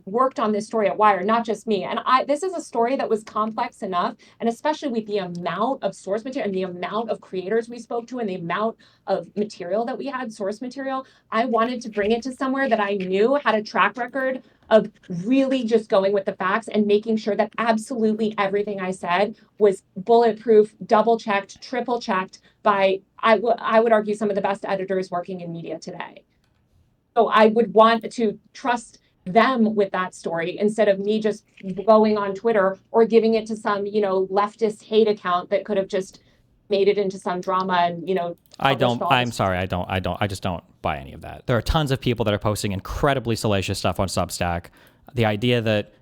worked on this story at Wire, not just me. And this is a story that was complex enough, and especially with the amount of source material and the amount of creators we spoke to and the amount of material that we had, source material, I wanted to bring it to somewhere that I knew had a track record of really just going with the facts and making sure that absolutely everything I said was bulletproof, double checked, triple checked by, I would argue, some of the best editors working in media today. So I would want to trust them with that story instead of me just going on Twitter or giving it to some, leftist hate account that could have just made it into some drama and, I'm sorry. I just don't buy any of that. There are tons of people that are posting incredibly salacious stuff on Substack. The idea that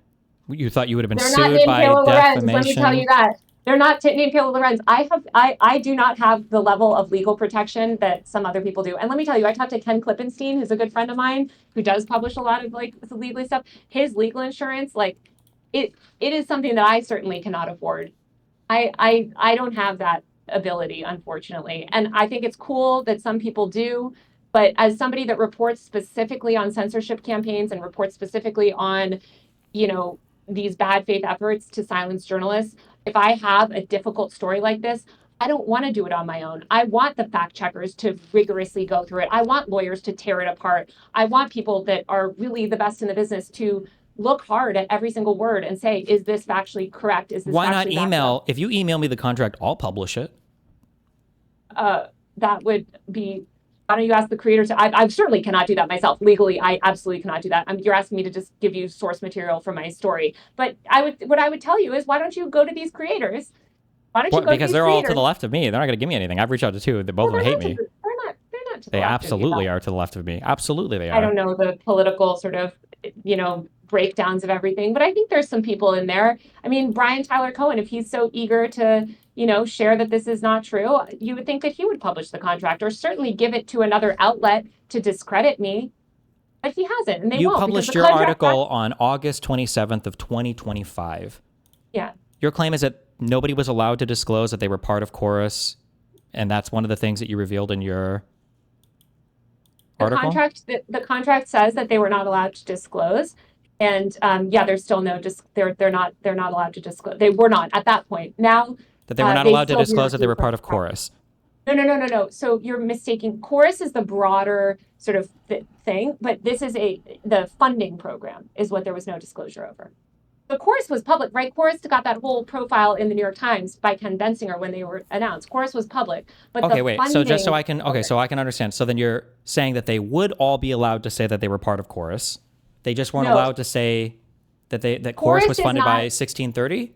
you thought you would have been sued by defamation. Let me tell you that. They're not named Taylor Lorenz. I do not have the level of legal protection that some other people do. And let me tell you, I talked to Ken Klippenstein, who's a good friend of mine, who does publish a lot of legal stuff. His legal insurance, it is something that I certainly cannot afford. I don't have that ability, unfortunately. And I think it's cool that some people do. But as somebody that reports specifically on censorship campaigns and reports specifically on, these bad faith efforts to silence journalists, if I have a difficult story like this, I don't want to do it on my own. I want the fact checkers to rigorously go through it. I want lawyers to tear it apart. I want people that are really the best in the business to look hard at every single word and say, is this factually correct? Is this Why not factually email? If you email me the contract, I'll publish it. That would be, why don't you ask the creators? I certainly cannot do that myself. Legally, I absolutely cannot do that. You're asking me to just give you source material for my story. But what I would tell you is, why don't you go to these creators? Why don't you go because to these they're creators? all to the left of me. They're not going to give me anything. I've reached out to two. They both of them hate me. They're not to the They left absolutely of you, are to the left of me. Absolutely they are. I don't know the political sort of, breakdowns of everything, but I think there's some people in there. I mean, Brian Tyler Cohen, if he's so eager to, share that this is not true, you would think that he would publish the contract or certainly give it to another outlet to discredit me. But he hasn't, and they You won't. published your article on August 27th of 2025. Yeah. Your claim is that nobody was allowed to disclose that they were part of Chorus, and that's one of the things that you revealed in your article? The contract says that they were not allowed to disclose. And there's still no they're not allowed to disclose. They were not at that point. Now that they were not allowed to disclose that they were part of Chorus. No. So you're mistaking. Chorus is the broader sort of thing, but this is the funding program is what there was no disclosure over. The Chorus was public, right? Chorus got that whole profile in the New York Times by Ken Bensinger when they were announced. Chorus was public, but okay, wait. So just so I can understand. So then you're saying that they would all be allowed to say that they were part of Chorus. They just weren't allowed to say that Chorus was funded by 1630?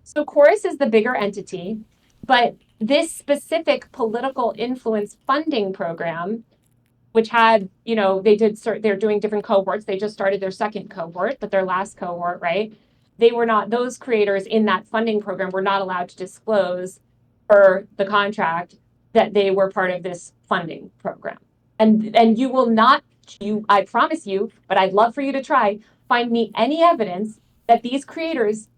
So Chorus is the bigger entity, but this specific political influence funding program, which had, they're doing different cohorts. They just started their second cohort, but their last cohort, right? Those creators in that funding program were not allowed to disclose per the contract that they were part of this funding program. And you will not, I promise you, but I'd love for you to try, find me any evidence that these creators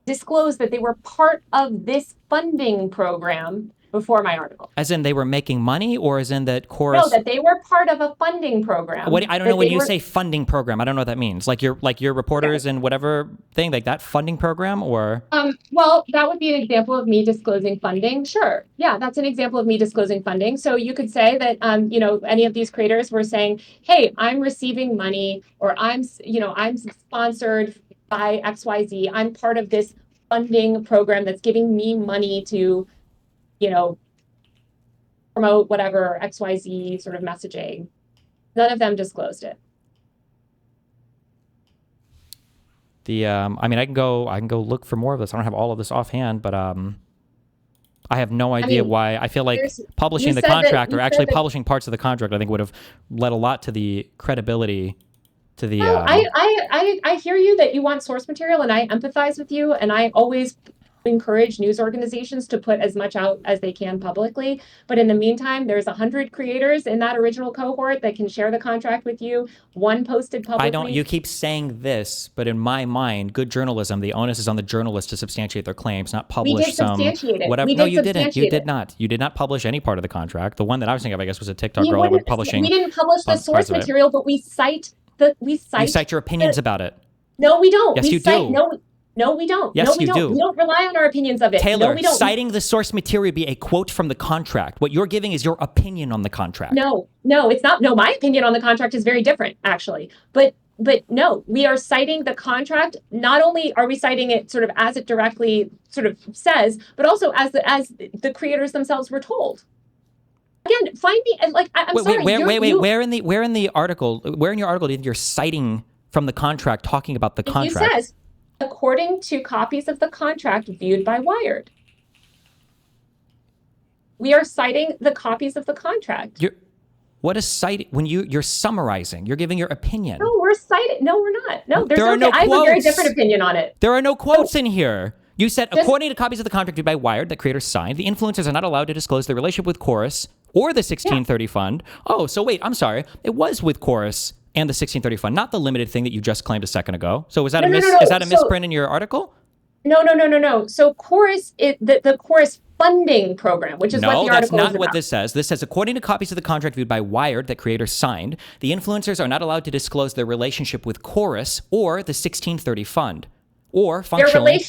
disclosed that they were part of this funding program before my article. As in they were making money, or as in that Chorus? No, that they were part of a funding program. I don't know when you say funding program. I don't know what that means. Like your reporters and whatever thing, like that funding program, or? Well, that would be an example of me disclosing funding. Sure. Yeah, that's an example of me disclosing funding. So you could say that, any of these creators were saying, hey, I'm receiving money, or I'm sponsored by XYZ. I'm part of this funding program that's giving me money to, promote whatever XYZ sort of messaging. None of them disclosed it. I mean, I can go look for more of this. I don't have all of this offhand, but I have no idea why. I feel like publishing the contract or actually publishing parts of the contract, I think would have led a lot to the credibility to the. No, I hear you that you want source material, and I empathize with you, and I always encourage news organizations to put as much out as they can publicly. But in the meantime, there's 100 creators in that original cohort that can share the contract with you. One posted publicly. You keep saying this, but in my mind, good journalism, the onus is on the journalist to substantiate their claims, not publish whatever. No, you didn't. You did not. You did not publish any part of the contract. The one that I was thinking of, I guess, was a TikTok girl that was publishing. We didn't publish the source material, but we cite your opinions about it. No, we don't. Yes, you do. No, we don't. Yes, you do. We don't rely on our opinions of it. Taylor, no, we don't. citing the source material be a quote from the contract. What you're giving is your opinion on the contract. No, it's not. No, my opinion on the contract is very different, actually. But no, we are citing the contract. Not only are we citing it sort of as it directly sort of says, but also as the creators themselves were told. Again, find me I'm sorry. Where in the article? Where in your article do you think you're citing from the contract talking about the contract? It says, according to copies of the contract viewed by Wired. We are citing the copies of the contract. What is citing? When you're summarizing, you're giving your opinion. No, we're citing. No, we're not. No, there are no quotes. I have a very different opinion on it. There are no quotes in here. You said, according to copies of the contract viewed by Wired that creators signed, the influencers are not allowed to disclose their relationship with Chorus or the 1630 fund. Oh, so wait, I'm sorry. It was with Chorus and the 1630 fund, not the limited thing that you just claimed a second ago. So is that a misprint in your article? No. So Chorus, the Chorus funding program, which is what the article is about. No, that's not what this says. This says, according to copies of the contract viewed by Wired that creators signed, the influencers are not allowed to disclose their relationship with Chorus or the 1630 fund. Or functionally,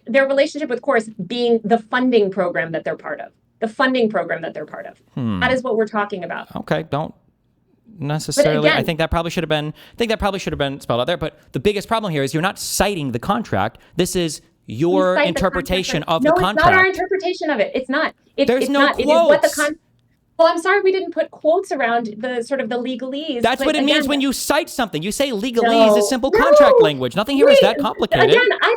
their relationship with Chorus being the funding program that they're part of. The funding program that they're part of. That is what we're talking about. Okay, don't necessarily. Again, I think that probably should have been spelled out there. But the biggest problem here is you're not citing the contract. This is your interpretation of the contract. No, it's not our interpretation of it. It's not. There's no quotes. It is what the Well, I'm sorry we didn't put quotes around the sort of the legalese. That's what it means when you cite something. You say legalese is simple contract language. Nothing here is that complicated. Again, I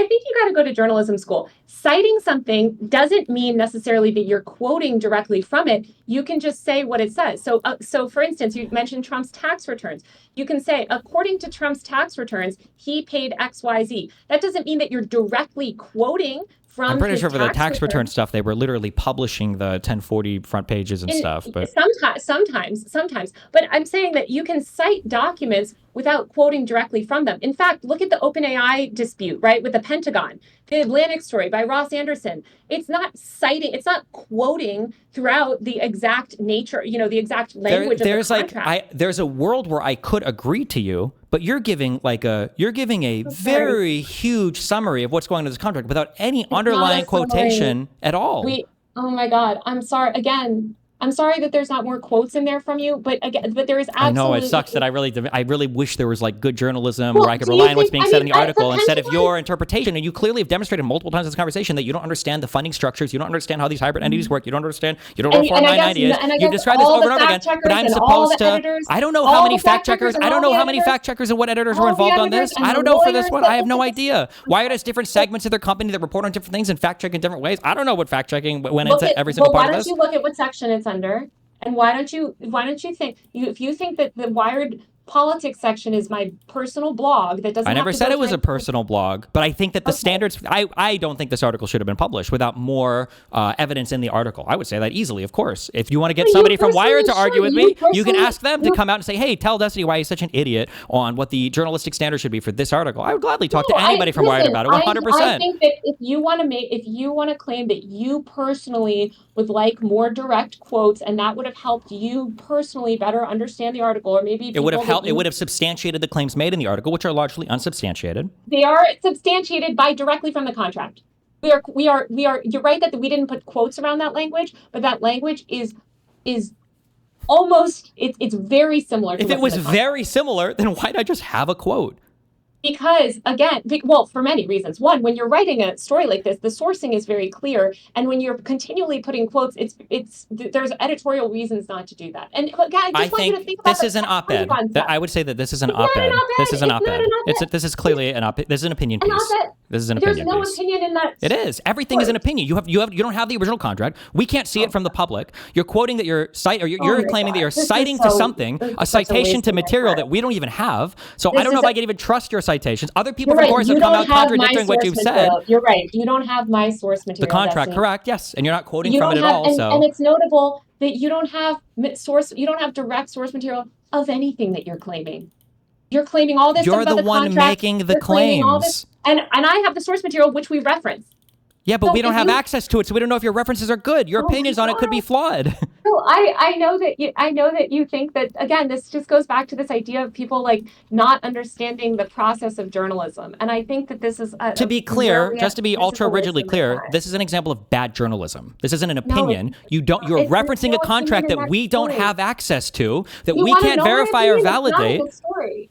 think you got to go to journalism school. Citing something doesn't mean necessarily that you're quoting directly from it. You can just say what it says. So for instance, you mentioned Trump's tax returns. You can say, according to Trump's tax returns, he paid XYZ. That doesn't mean that you're directly quoting from I'm pretty sure for the tax return stuff, they were literally publishing the 1040 front pages and stuff. But sometimes. But I'm saying that you can cite documents without quoting directly from them. In fact, look at the OpenAI dispute, right, with the Pentagon. The Atlantic story by Ross Anderson. It's not citing, it's not quoting throughout the exact nature, the exact language of the contract. There's a world where I could agree to you, but you're giving a very huge summary of what's going on in this contract without any underlying quotation at all. Oh my God, I'm sorry. Again, I'm sorry that there's not more quotes in there from you, but there is absolutely. I know it sucks that I really wish there was good journalism where I could rely on what's being said in the article instead of your interpretation. And you clearly have demonstrated multiple times in this conversation that you don't understand the funding structures, you don't understand how these hybrid entities work, you don't know what 490 is. You describe this over and over again, but I'm supposed to. I don't know how many fact checkers. I don't know how many fact checkers and what editors were involved on this. I don't know for this one. I have no idea. Wired has different segments of their company that report on different things and fact check in different ways. I don't know what fact checking went into every single part of this. Why don't you look at what section it's under? And why don't you think if you think that the Wired politics section is my personal blog that doesn't I never said it was a personal blog, but I think that the standards I don't think this article should have been published without more evidence in the article. I would say that easily, of course. If you want to get somebody from Wired to argue with me, you can ask them to come out and say, hey, tell Destiny why he's such an idiot on what the journalistic standard should be for this article. I would gladly talk to anybody from Wired about it, 100%. I think that if you want to claim that you personally would like more direct quotes and that would have helped you personally better understand the article, or maybe it would have helped. It would have substantiated the claims made in the article, which are largely unsubstantiated. They are substantiated directly from the contract. We are. You're right that we didn't put quotes around that language, but that language is almost. It's very similar. If it was very similar, then why'd I just have a quote? Because again, well, for many reasons. One, when you're writing a story like this, the sourcing is very clear, and when you're continually putting quotes, it's there's editorial reasons not to do that. And again, I just want you to think about this is an op-ed. I would say that this is an op-ed. This is an op-ed. This is clearly an op-ed. This is an opinion piece. This is an opinion piece. There's no opinion in that. It is. Everything is an opinion. You don't have the original contract. We can't see it from the public. You're quoting that you're claiming that you're citing to something, a citation to material that we don't even have. So I don't know if I can even trust your citations. Other people from course have come out contradicting what you've said. You're right. You don't have my source material. The contract, correct? Yes, and you're not quoting from it at all. And it's notable that you don't have direct source material of anything that you're claiming. You're claiming all this stuff about the contract. You're the one making the claims. And I have the source material which we reference. Yeah, but we don't have access to it, so we don't know if your references are good. Your opinions on it could be flawed. No, I know that you think that, again, this just goes back to this idea of people like not understanding the process of journalism. And I think that this is to be clear, just to be ultra rigidly clear, this is an example of bad journalism. This isn't an opinion. You're referencing a contract that we don't have access to, that we can't verify or validate.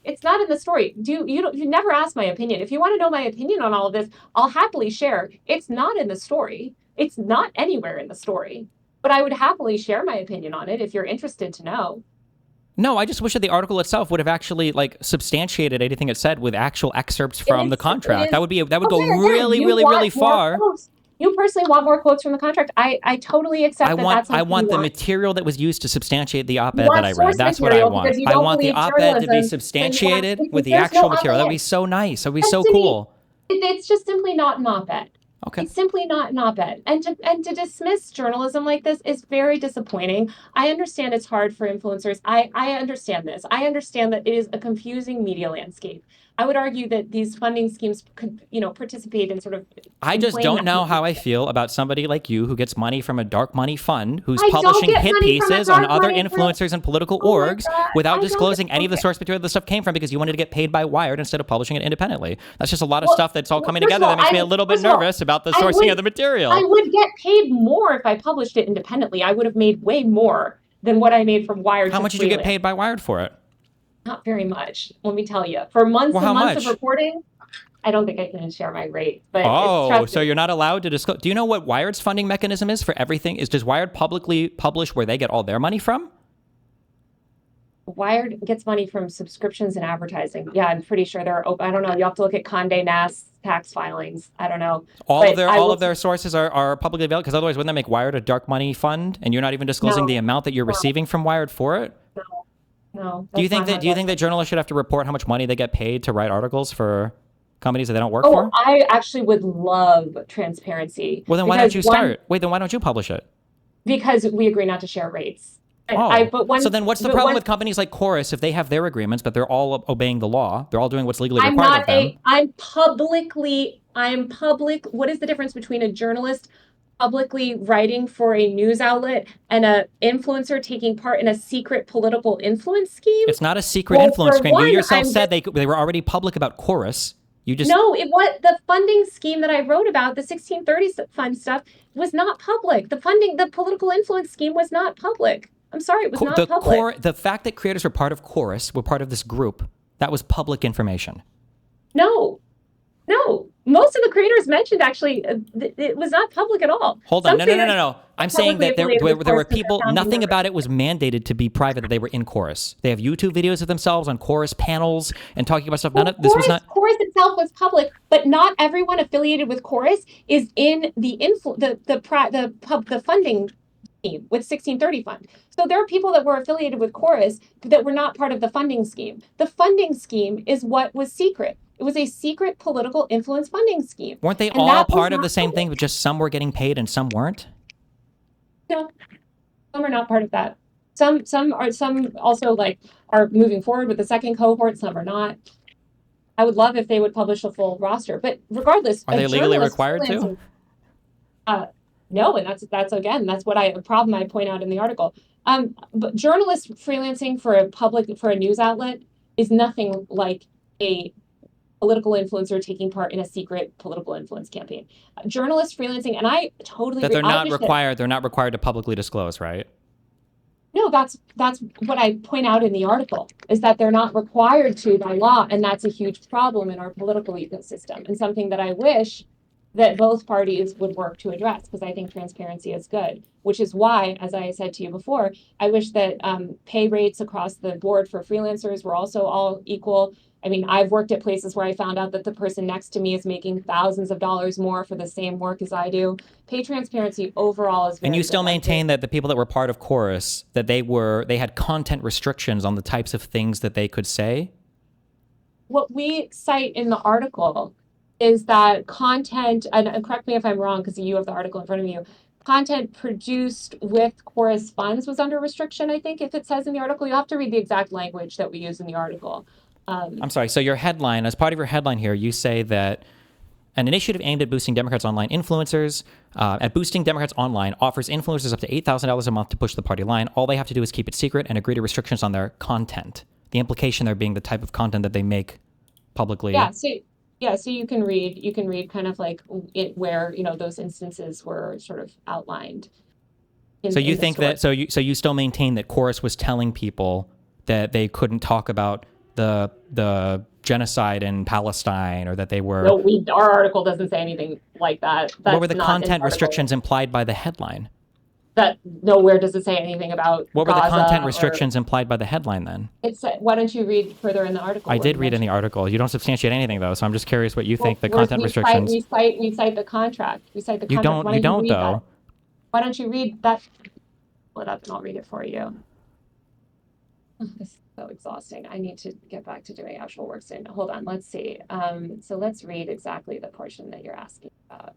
It's not in the story. You never ask my opinion. If you want to know my opinion on all of this, I'll happily share. It's not in the story. It's not anywhere in the story. But I would happily share my opinion on it if you're interested to know. No, I just wish that the article itself would have actually substantiated anything it said with actual excerpts from the contract. That would go really far. You personally want more quotes from the contract. I totally accept that. I want the material that was used to substantiate the op-ed that I read. That's what I want. I want the op-ed to be substantiated with the actual material. That'd be so nice. That'd be so cool. It's just simply not an op-ed. Okay. It's simply not an op-ed. And to dismiss journalism like this is very disappointing. I understand it's hard for influencers. I understand this. I understand that it is a confusing media landscape. I would argue that these funding schemes could, participate in sort of. I just don't know how I feel about somebody like you who gets money from a dark money fund, who's publishing hit pieces on other influencers and political orgs without disclosing any of the source material the stuff came from because you wanted to get paid by Wired instead of publishing it independently. That's just a lot of stuff that's all coming together that makes me a little bit nervous about the sourcing of the material. I would get paid more if I published it independently. I would have made way more than what I made from Wired. How much did you get paid by Wired for it? Not very much, let me tell you. For months and months of reporting, I don't think I can share my rate. But so you're not allowed to disclose. Do you know what Wired's funding mechanism is for everything? Does Wired publicly publish where they get all their money from? Wired gets money from subscriptions and advertising. Yeah, I'm pretty sure I don't know. You have to look at Condé Nast tax filings. I don't know. All of their sources are publicly available, because otherwise wouldn't that make Wired a dark money fund and you're not even disclosing the amount that you're receiving from Wired for it? No. Do you think that journalists should have to report how much money they get paid to write articles for companies that they don't work for? I actually would love transparency. Well, then why don't you start? Wait, then why don't you publish it? Because we agree not to share rates. So then what's the problem with companies like Chorus if they have their agreements, but they're all obeying the law? They're all doing what's legally required of them. I'm public. What is the difference between a journalist publicly writing for a news outlet and an influencer taking part in a secret political influence scheme? It's not a secret influence scheme. You yourself said they were already public about Chorus. The funding scheme that I wrote about, the 1630 fund stuff, was not public. The political influence scheme was not public. I'm sorry, it was not public. The fact that creators were part of Chorus, were part of this group, that was public information. No. Most of the creators mentioned, actually, it was not public at all. Hold on. No. I'm saying that there were people, nothing about it was mandated to be private, that they were in Chorus. They have YouTube videos of themselves on Chorus panels and talking about stuff. Chorus itself was public, but not everyone affiliated with Chorus is in the funding scheme with 1630 fund. So there are people that were affiliated with Chorus that were not part of the funding scheme. The funding scheme is what was secret. It was a secret political influence funding scheme. Weren't they all part of the same thing, but just some were getting paid and some weren't? No, some are not part of that. Some also are moving forward with the second cohort. Some are not. I would love if they would publish a full roster, but regardless, are they legally required to? No, and that's what a problem I point out in the article. But journalists freelancing for a news outlet is nothing like a political influencer taking part in a secret political influence campaign. Journalists freelancing, and I totally that they're not required. They're not required to publicly disclose, right? No, that's what I point out in the article, is that they're not required to by law, and that's a huge problem in our political ecosystem, and something that I wish that both parties would work to address, because I think transparency is good, which is why, as I said to you before, I wish that pay rates across the board for freelancers were also all equal. I mean, I've worked at places where I found out that the person next to me is making thousands of dollars more for the same work as I do. Pay transparency overall is very And you good. still maintain that the people that were part of Chorus, that they had content restrictions on the types of things that they could say? What we cite in the article is that content, and correct me if I'm wrong because you have the article in front of you, content produced with Chorus funds was under restriction, I think, if it says in the article. You have to read the exact language that we use in the article. I'm sorry. So your headline, as part of your headline here, you say that an initiative aimed at boosting Democrats' online influencers, offers influencers up to $8,000 a month to push the party line. All they have to do is keep it secret and agree to restrictions on their content. The implication there being the type of content that they make publicly. So you can read kind of like it where, those instances were sort of outlined. So you think that, so you still maintain that Chorus was telling people that they couldn't talk about the genocide in Palestine, or that they were... No, our article doesn't say anything like that. What were the content restrictions implied by the headline? That nowhere does it say anything about What were the Gaza content restrictions implied by the headline then? Why don't you read further in the article? I did read in the article. You don't substantiate anything though, so I'm just curious what you think the content restrictions... We cite the contract. We cite the contract. You don't though. Why don't you read that? Pull it up and I'll read it for you. This is so exhausting. I need to get back to doing actual work soon. Hold on, let's see. So let's read exactly the portion that you're asking about.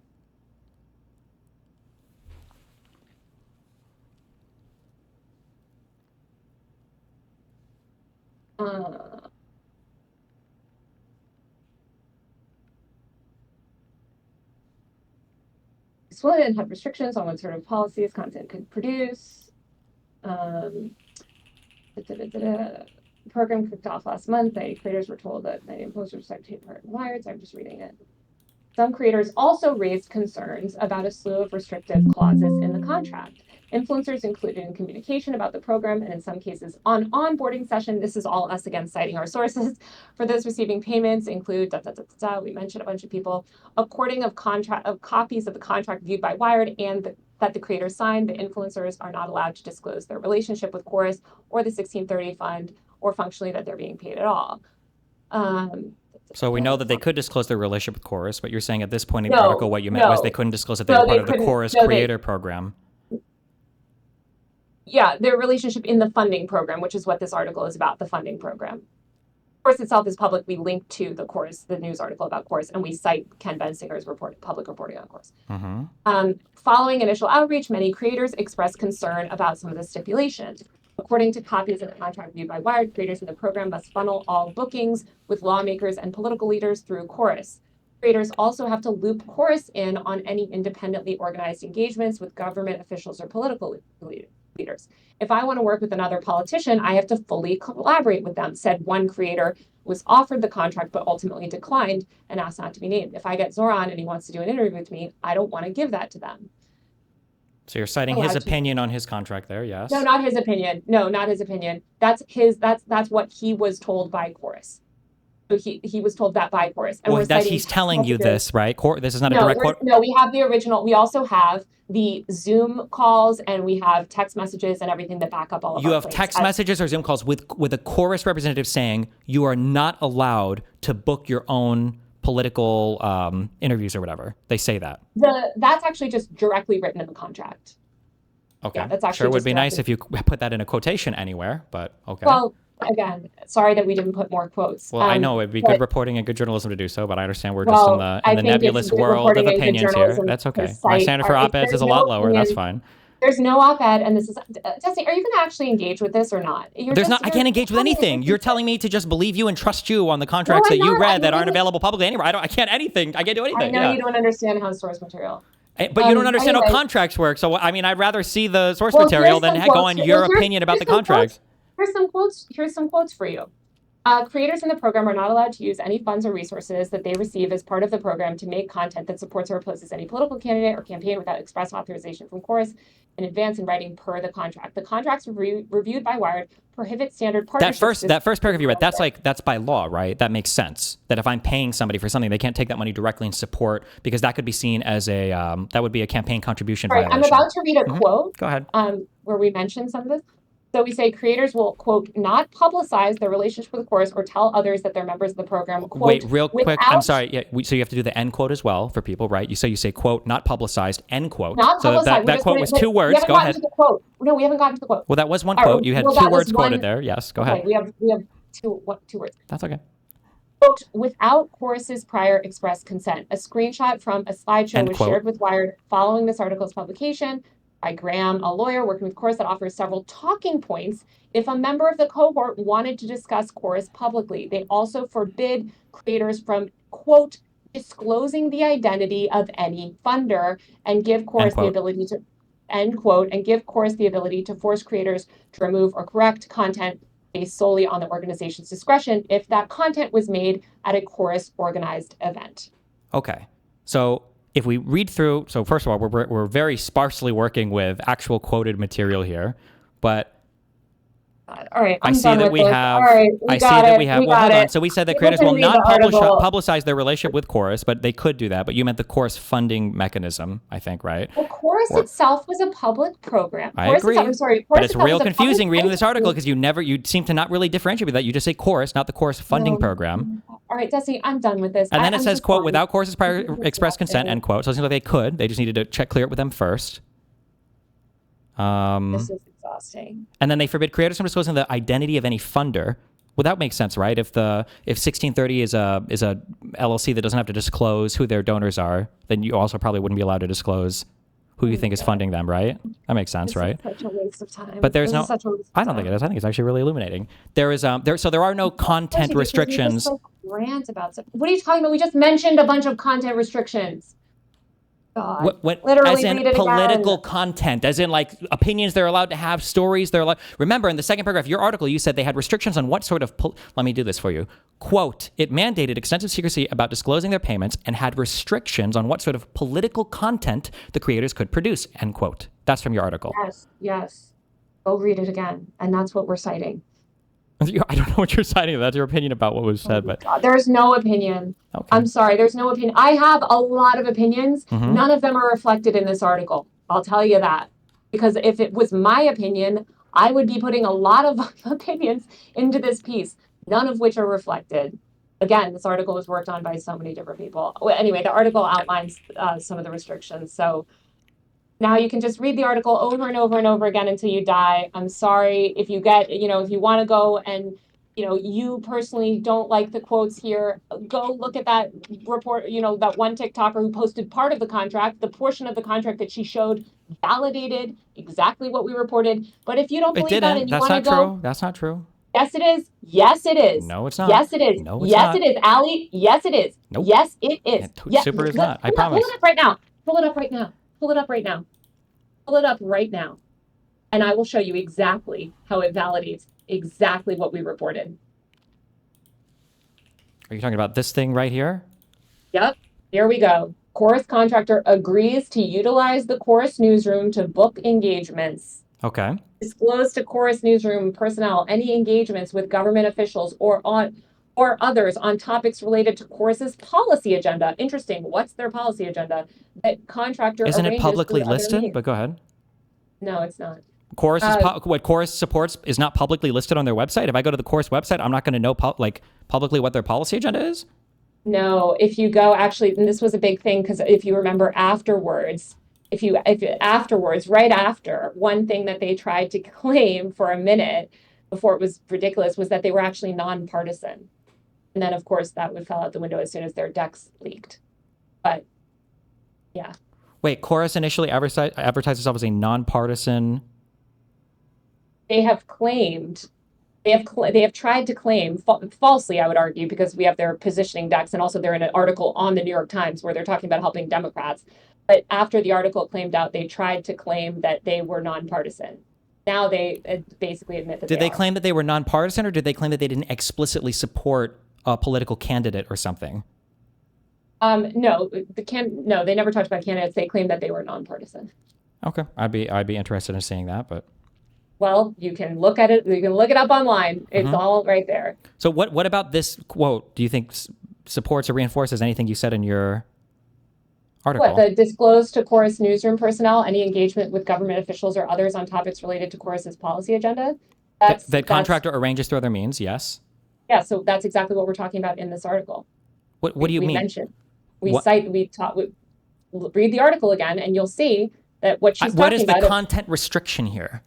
Would have restrictions on what sort of policies content could produce. The program kicked off last month. The creators were told that the influencers would start to take part in riots. I'm just reading it. Some creators also raised concerns about a slew of restrictive clauses in the contract. Influencers included in communication about the program, and in some cases on onboarding session. This is all us again citing our sources. For those receiving payments include we mentioned a bunch of people. According of copies of the contract viewed by Wired and that the creators signed, the influencers are not allowed to disclose their relationship with Chorus or the 1630 fund, or functionally that they're being paid at all. So we know that they could disclose their relationship with Chorus, but you're saying at this point in the article what you meant was they couldn't disclose that they were part of the Chorus creator program. Yeah, their relationship in the funding program, which is what this article is about, the funding program. Chorus itself is public. We link to the news article about Chorus, and we cite Ken Bensinger's public reporting on Chorus. Mm-hmm. Following initial outreach, many creators expressed concern about some of the stipulations. According to copies of the contract viewed by Wired, creators in the program must funnel all bookings with lawmakers and political leaders through Chorus. Creators also have to loop Chorus in on any independently organized engagements with government officials or political leaders. If I want to work with another politician, I have to fully collaborate with them, said one creator was offered the contract but ultimately declined and asked not to be named. If I get Zoran and he wants to do an interview with me, I don't want to give that to them. So you're citing his opinion on his contract there, yes? No, not his opinion. No, not his opinion. That's what he was told by Chorus. So he was told that by Chorus. And he's telling you this, right? This is not a direct quote? No, we have the original. We also have the Zoom calls, and we have text messages and everything that back up all of You have text messages or Zoom calls with a Chorus representative saying you are not allowed to book your own political interviews or whatever. They say that. That's actually just directly written in the contract. Okay. Yeah, that's actually sure would be nice if you put that in a quotation anywhere, but okay. Well, again, sorry that we didn't put more quotes. Well, I know it'd be good reporting and good journalism to do so, but I understand we're just in the nebulous world of opinions here. That's okay. My standard for op-eds is a lot lower. That's fine. There's no op-ed, and this is Destiny. Are you going to actually engage with this or not? I can't engage with anything. You're telling me to just believe you and trust you on the contracts that you read that aren't available publicly anywhere. I can't anything. I can't do anything. I know you don't understand how source material. But you don't understand how contracts work. So I mean, I'd rather see the source material than go on your opinion about the contracts. Here's some quotes for you. Creators in the program are not allowed to use any funds or resources that they receive as part of the program to make content that supports or opposes any political candidate or campaign without express authorization from chorus in advance in writing per the contract. The contracts reviewed by Wired prohibit standard partnerships. That first paragraph you read, that's by law, right? That makes sense. That if I'm paying somebody for something, they can't take that money directly in support, because that could be seen as that would be a campaign contribution violation. I'm about to read a quote. Go ahead. Where we mention some of this. So we say creators will, quote, not publicize their relationship with the chorus or tell others that they're members of the program. Quote, wait, real quick. I'm sorry. Yeah, so you have to do the end quote as well for people, right? You say, quote, not publicized, end quote. Not so publicized. that quote was 2 words. Go ahead. No, we haven't gotten to the quote. Well, that was one quote. You had 2 words quoted there. Yes, go ahead. We have two words. That's okay. Quote, without chorus's prior express consent. A screenshot from a slideshow End was quote. shared with Wired following this article's publication by Graham, a lawyer working with Chorus, that offers several talking points if a member of the cohort wanted to discuss Chorus publicly. They also forbid creators from, quote, disclosing the identity of any funder and give Chorus the ability to, end quote, and give Chorus the ability to force creators to remove or correct content based solely on the organization's discretion if that content was made at a Chorus organized event. Okay. So if we read through, so first of all, we're very sparsely working with actual quoted material here, but all right, I see that we have. Well, hold on. So we said that creators will not publicize their relationship with Chorus, but they could do that. But you meant the Chorus funding mechanism, I think, right? Well, Chorus itself was a public program. I agree. But it's real confusing reading this article because you seem to not really differentiate that. You just say Chorus, not the Chorus funding program. All right, Desi, I'm done with this. And then it says, quote, without Chorus's prior express consent, end quote. So it seems like they could. They just needed to clear it with them first. This is exhausting. And then they forbid creators from disclosing the identity of any funder. Well, that makes sense, right? If 1630 is a LLC that doesn't have to disclose who their donors are, then you also probably wouldn't be allowed to disclose who you think is funding them, right? That makes sense, right? Is such a waste of time. But there's I don't think it is. I think it's actually really illuminating. There is so there are no content restrictions. Rant about stuff. What are you talking about? We just mentioned a bunch of content restrictions. God. Literally, as in political content, as in like opinions they're allowed to have, stories they're allowed. Remember, in the second paragraph of your article, you said they had restrictions on what sort of. Let me do this for you. Quote: it mandated extensive secrecy about disclosing their payments and had restrictions on what sort of political content the creators could produce. End quote. That's from your article. Yes. Go read it again, and that's what we're citing. I don't know what you're citing. That's your opinion about what was said, but there's no opinion. Okay. I'm sorry, there's no opinion. I have a lot of opinions. Mm-hmm. None of them are reflected in this article. I'll tell you that. Because if it was my opinion, I would be putting a lot of opinions into this piece, none of which are reflected. Again, this article was worked on by so many different people. Anyway, the article outlines some of the restrictions. So now you can just read the article over and over and over again until you die. I'm sorry if you if you want to go and, you personally don't like the quotes here, go look at that report, that one TikToker who posted part of the contract, the portion of the contract that she showed validated exactly what we reported. But if you don't believe that and you want to go. That's not true. Yes, it is. Yes, it is. No, it's not. Yes, it is. No, it's yes, not. It is. Allie, yes, it is. Nope. Yes, it is. Yes, super is not. I promise. Pull it up right now. Pull it up right now. Pull it up right now. Pull it up right now. And I will show you exactly how it validates exactly what we reported. Are you talking about this thing right here? Yep. Here we go. Chorus contractor agrees to utilize the Chorus newsroom to book engagements. Okay. Disclose to Chorus newsroom personnel any engagements with government officials or others on topics related to Chorus's policy agenda. Interesting. What's their policy agenda? That contractor isn't it publicly listed? But go ahead. No, it's not. Chorus what Chorus supports is not publicly listed on their website. If I go to the Chorus website, I'm not going to know publicly what their policy agenda is. No, if you go actually, and this was a big thing because if you remember afterwards, right after, one thing that they tried to claim for a minute before it was ridiculous was that they were actually nonpartisan. And then, of course, that would fall out the window as soon as their decks leaked. But, yeah. Wait, Chorus initially advertised itself as a nonpartisan. They have tried to claim, falsely, I would argue, because we have their positioning decks, and also they're in an article on the New York Times where they're talking about helping Democrats. But after the article claimed out, they tried to claim that they were nonpartisan. Now they basically admit that Did they are. claim that they were nonpartisan, or did they claim that they didn't explicitly support a political candidate or something? No, no, they never talked about candidates. They claimed that they were nonpartisan. Okay, I'd be interested in seeing that, but. Well, you can look at it. You can look it up online. It's all right there. So what about this quote do you think supports or reinforces anything you said in your article? What, the disclose to Chorus newsroom personnel any engagement with government officials or others on topics related to Chorus's policy agenda? That contractor arranges through other means, yes. Yeah, so that's exactly what we're talking about in this article. What do you mean? Mentioned. We read the article again, and you'll see that what she's talking about. What is the content restriction here?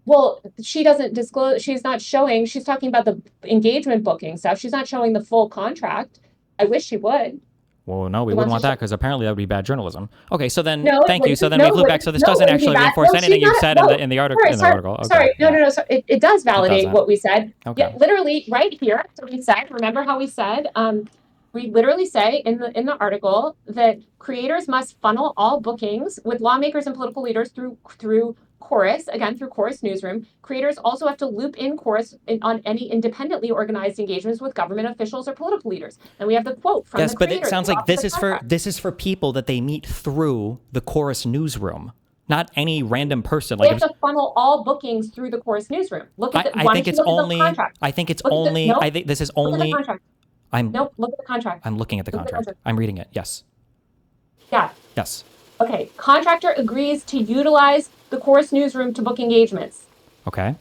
Well, she doesn't disclose. She's not showing. She's talking about the engagement booking stuff. She's not showing the full contract. I wish she would. Well, no, we wouldn't want that because apparently that would be bad journalism. Okay, so then thank you. So then we flew back. So this doesn't actually reinforce anything you said in the article. Okay. Sorry, no. So it does validate what we said. Okay. Yeah, literally right here. So we said. Remember how we said? We literally say in the article that creators must funnel all bookings with lawmakers and political leaders through Chorus, again, through Chorus Newsroom. Creators also have to loop in Chorus on any independently organized engagements with government officials or political leaders. And we have the quote from the creators. Yes, but it sounds like this is for people that they meet through the Chorus Newsroom, not any random person. They have to funnel all bookings through the Chorus Newsroom. Look at the contract. I think this is only. Look at the contract. I'm looking at the contract. I'm reading it. Yes. Yeah. Yes. Okay. Contractor agrees to utilize the Chorus Newsroom to book engagements. Okay.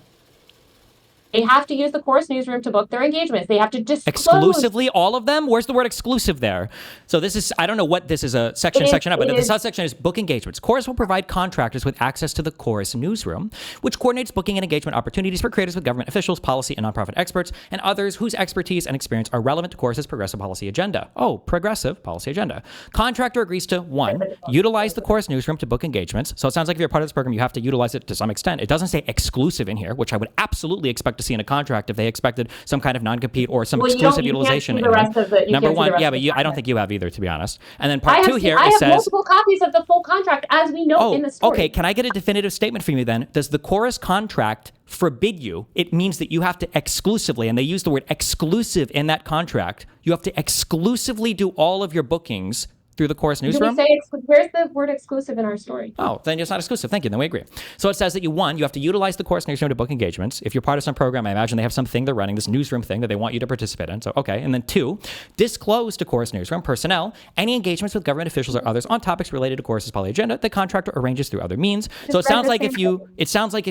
They have to use the Chorus Newsroom to book their engagements. They have to disclose. Exclusively all of them? Where's the word exclusive there? So this is, I don't know what this is a section up, but the subsection is book engagements. Chorus will provide contractors with access to the Chorus Newsroom, which coordinates booking and engagement opportunities for creators with government officials, policy and nonprofit experts, and others whose expertise and experience are relevant to Chorus's progressive policy agenda. Oh, progressive policy agenda. Contractor agrees to 1, utilize the Chorus Newsroom to book engagements. So it sounds like if you're part of this program, you have to utilize it to some extent. It doesn't say exclusive in here, which I would absolutely expect to see in a contract if they expected some kind of non-compete or some exclusive utilization. Number 1, but I don't think you have either, to be honest. And then part 2 here, it says... I have multiple copies of the full contract, as we know in the story. Okay, can I get a definitive statement from you then? Does the Chorus contract forbid you? It means that you have to exclusively, and they use the word exclusive in that contract, you have to exclusively do all of your bookings through the Chorus Newsroom? Where's the word exclusive in our story? Oh, then it's not exclusive. Thank you. Then we agree. So it says that you have to utilize the Chorus Newsroom to book engagements. If you're part of some program, I imagine they have something they're running, this newsroom thing that they want you to participate in. So, okay. And then 2, disclose to Chorus Newsroom personnel any engagements with government officials or others on topics related to Chorus's policy agenda the contractor arranges through other means. So it sounds like if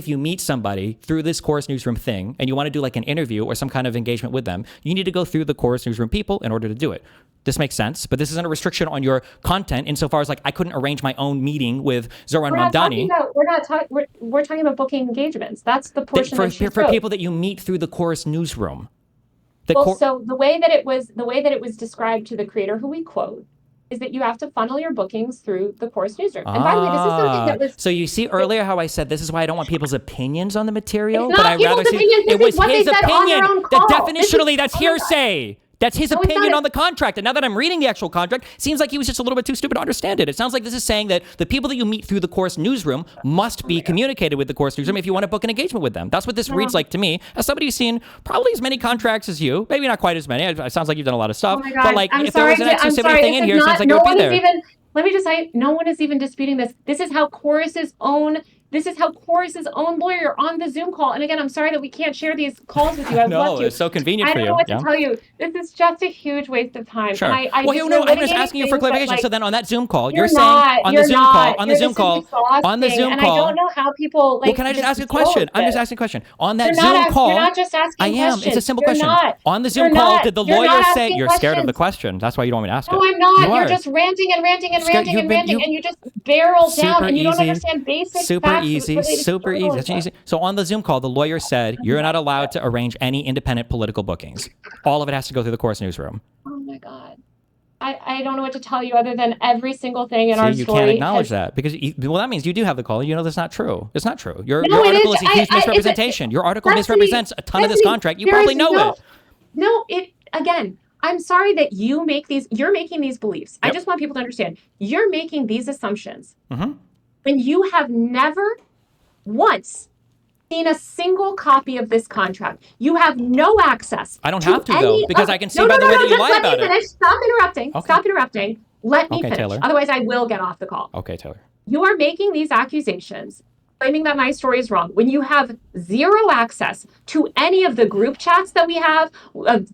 you meet somebody through this Chorus Newsroom thing and you want to do like an interview or some kind of engagement with them, you need to go through the Chorus Newsroom people in order to do it. This makes sense, but this isn't a restriction on your content insofar as like I couldn't arrange my own meeting with Zoran Mamdani. We're talking about booking engagements. That's the portion for people that you meet through the Chorus Newsroom. So the way that it was described to the creator, who we quote, is that you have to funnel your bookings through the Chorus Newsroom. And by the way, this is something that was... So you see earlier how I said this is why I don't want people's opinions on the material? It's not people's opinions. It was his opinion. Definitionally, that's hearsay. That's his opinion on the contract. And now that I'm reading the actual contract, it seems like he was just a little bit too stupid to understand it. It sounds like this is saying that the people that you meet through the Chorus Newsroom must be communicated with the Chorus Newsroom if you want to book an engagement with them. That's what this reads like to me, as somebody who's seen probably as many contracts as you. Maybe not quite as many. It sounds like you've done a lot of stuff. Oh my God. But like, if there was an exclusivity thing in here, it sounds like it would be there. Let me just say, no one is even disputing this. This is how Chorus's own lawyer on the Zoom call. And again, I'm sorry that we can't share these calls with you. No, it's so convenient for you. I don't know what to tell you. This is just a huge waste of time. Sure. I'm just asking you for clarification. So then on that Zoom call, you're saying on the Zoom call, and I don't know how people Well, can I just ask a question? I'm just asking a question. On that Zoom call, you're not just asking I am. questions. It's a simple question. On the Zoom call, did the lawyer say you're scared of the question? That's why you don't want me to ask it. No, I'm not. You're just ranting and you just barrel down and you don't understand basic facts. Super easy. So on the Zoom call, the lawyer said you're not allowed to arrange any independent political bookings. All of it has to go through the Chorus Newsroom. Oh my God. I don't know what to tell you other than every single thing in our story. You can't acknowledge that because that means you do have the call. You know that's not true. It's not true. Your article is a huge misrepresentation. Your article misrepresents a ton of this contract. You probably know it. No, again, I'm sorry that you're making these beliefs. Yep. I just want people to understand. You're making these assumptions. Mm-hmm. And you have never once seen a single copy of this contract. You have no access. I don't have to, though, because I can see by the way that you lie about it. Stop interrupting. Okay. Stop interrupting. Let me finish. Taylor. Otherwise, I will get off the call. Okay, Taylor. You are making these accusations, claiming that my story is wrong, when you have zero access to any of the group chats that we have,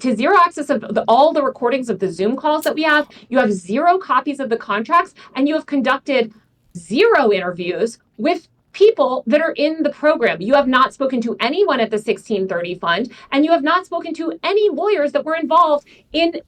to zero access of all the recordings of the Zoom calls that we have. You have zero copies of the contracts, and you have conducted zero interviews with people that are in the program. You have not spoken to anyone at the 1630 Fund, and you have not spoken to any lawyers that were involved in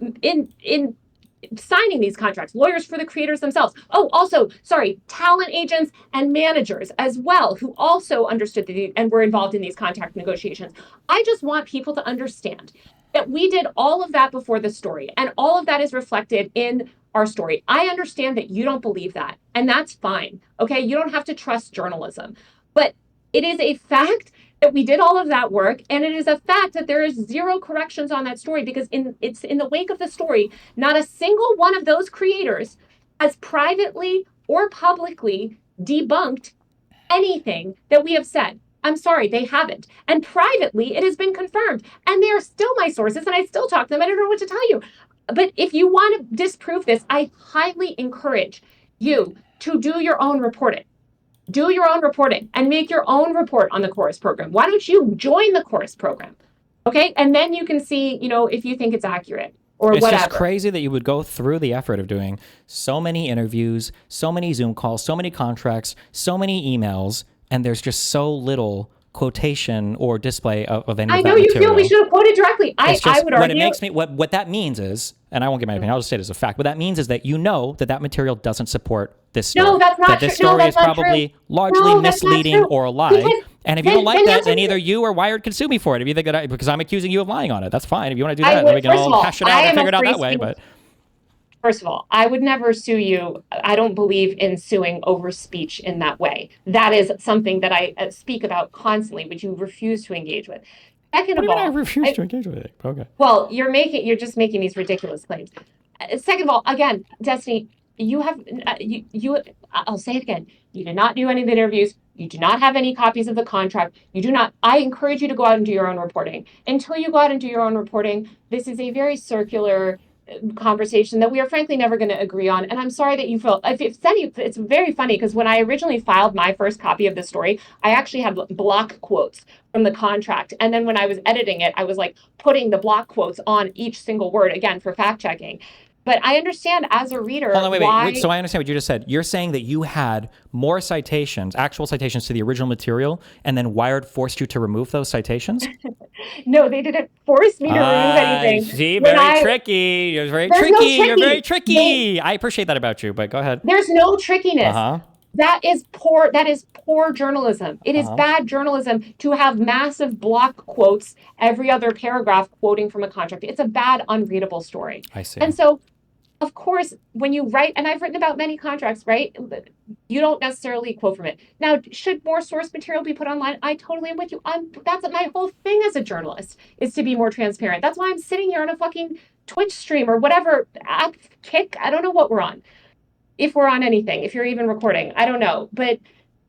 signing these contracts, lawyers for the creators themselves. Oh, also, sorry, talent agents and managers as well, who also understood and were involved in these contract negotiations. I just want people to understand that we did all of that before the story, and all of that is reflected in our story. I understand that you don't believe that, and that's fine. Okay, you don't have to trust journalism, but it is a fact that we did all of that work, and it is a fact that there is zero corrections on that story, because it's in the wake of the story, not a single one of those creators has privately or publicly debunked anything that we have said. I'm sorry, they haven't. And privately, it has been confirmed, and they are still my sources, and I still talk to them. I don't know what to tell you. But if you want to disprove this, I highly encourage you to do your own reporting. Do your own reporting and make your own report on the course program. Why don't you join the course program? Okay, and then you can see, if you think it's accurate or whatever. It's just crazy that you would go through the effort of doing so many interviews, so many Zoom calls, so many contracts, so many emails, and there's just so little quotation or display of any of that material. I know you feel we should have quoted directly. I would argue. What it makes me, what that means is, and I won't give my opinion, I'll just say it as a fact, what that means is that that material doesn't support this story. No, that's not that this story is probably largely misleading or a lie. And if you don't like that, then either you or Wired can sue me for it. If you think that because I'm accusing you of lying on it, that's fine. If you want to do that, then we can all hash it out and figure it out that way. But first of all, I would never sue you. I don't believe in suing over speech in that way. That is something that I speak about constantly, but you refuse to engage with. Second of all, I refuse to engage with it. Okay. Well, you're just making these ridiculous claims. Second of all, again, Destiny, you have I'll say it again. You did not do any of the interviews. You do not have any copies of the contract. You do not. I encourage you to go out and do your own reporting. Until you go out and do your own reporting, this is a very circular conversation that we are frankly never going to agree on. And I'm sorry that you feel, it's very funny because when I originally filed my first copy of the story, I actually had block quotes from the contract. And then when I was editing it, I was like putting the block quotes on each single word again for fact checking. But I understand as a reader. Hold on, wait. So I understand what you just said. You're saying that you had more citations, actual citations to the original material, and then Wired forced you to remove those citations? No, they didn't force me to remove anything. See, very tricky. You're very tricky. You're very tricky. I appreciate that about you, but go ahead. There's no trickiness. That is poor journalism. It is bad journalism to have massive block quotes every other paragraph quoting from a contract. It's a bad, unreadable story. I see. And so, of course, when you write, and I've written about many contracts, right? You don't necessarily quote from it. Now, should more source material be put online? I totally am with you. That's my whole thing as a journalist, is to be more transparent. That's why I'm sitting here on a fucking Twitch stream or whatever app, Kick. I don't know what we're on. If we're on anything, if you're even recording, I don't know. But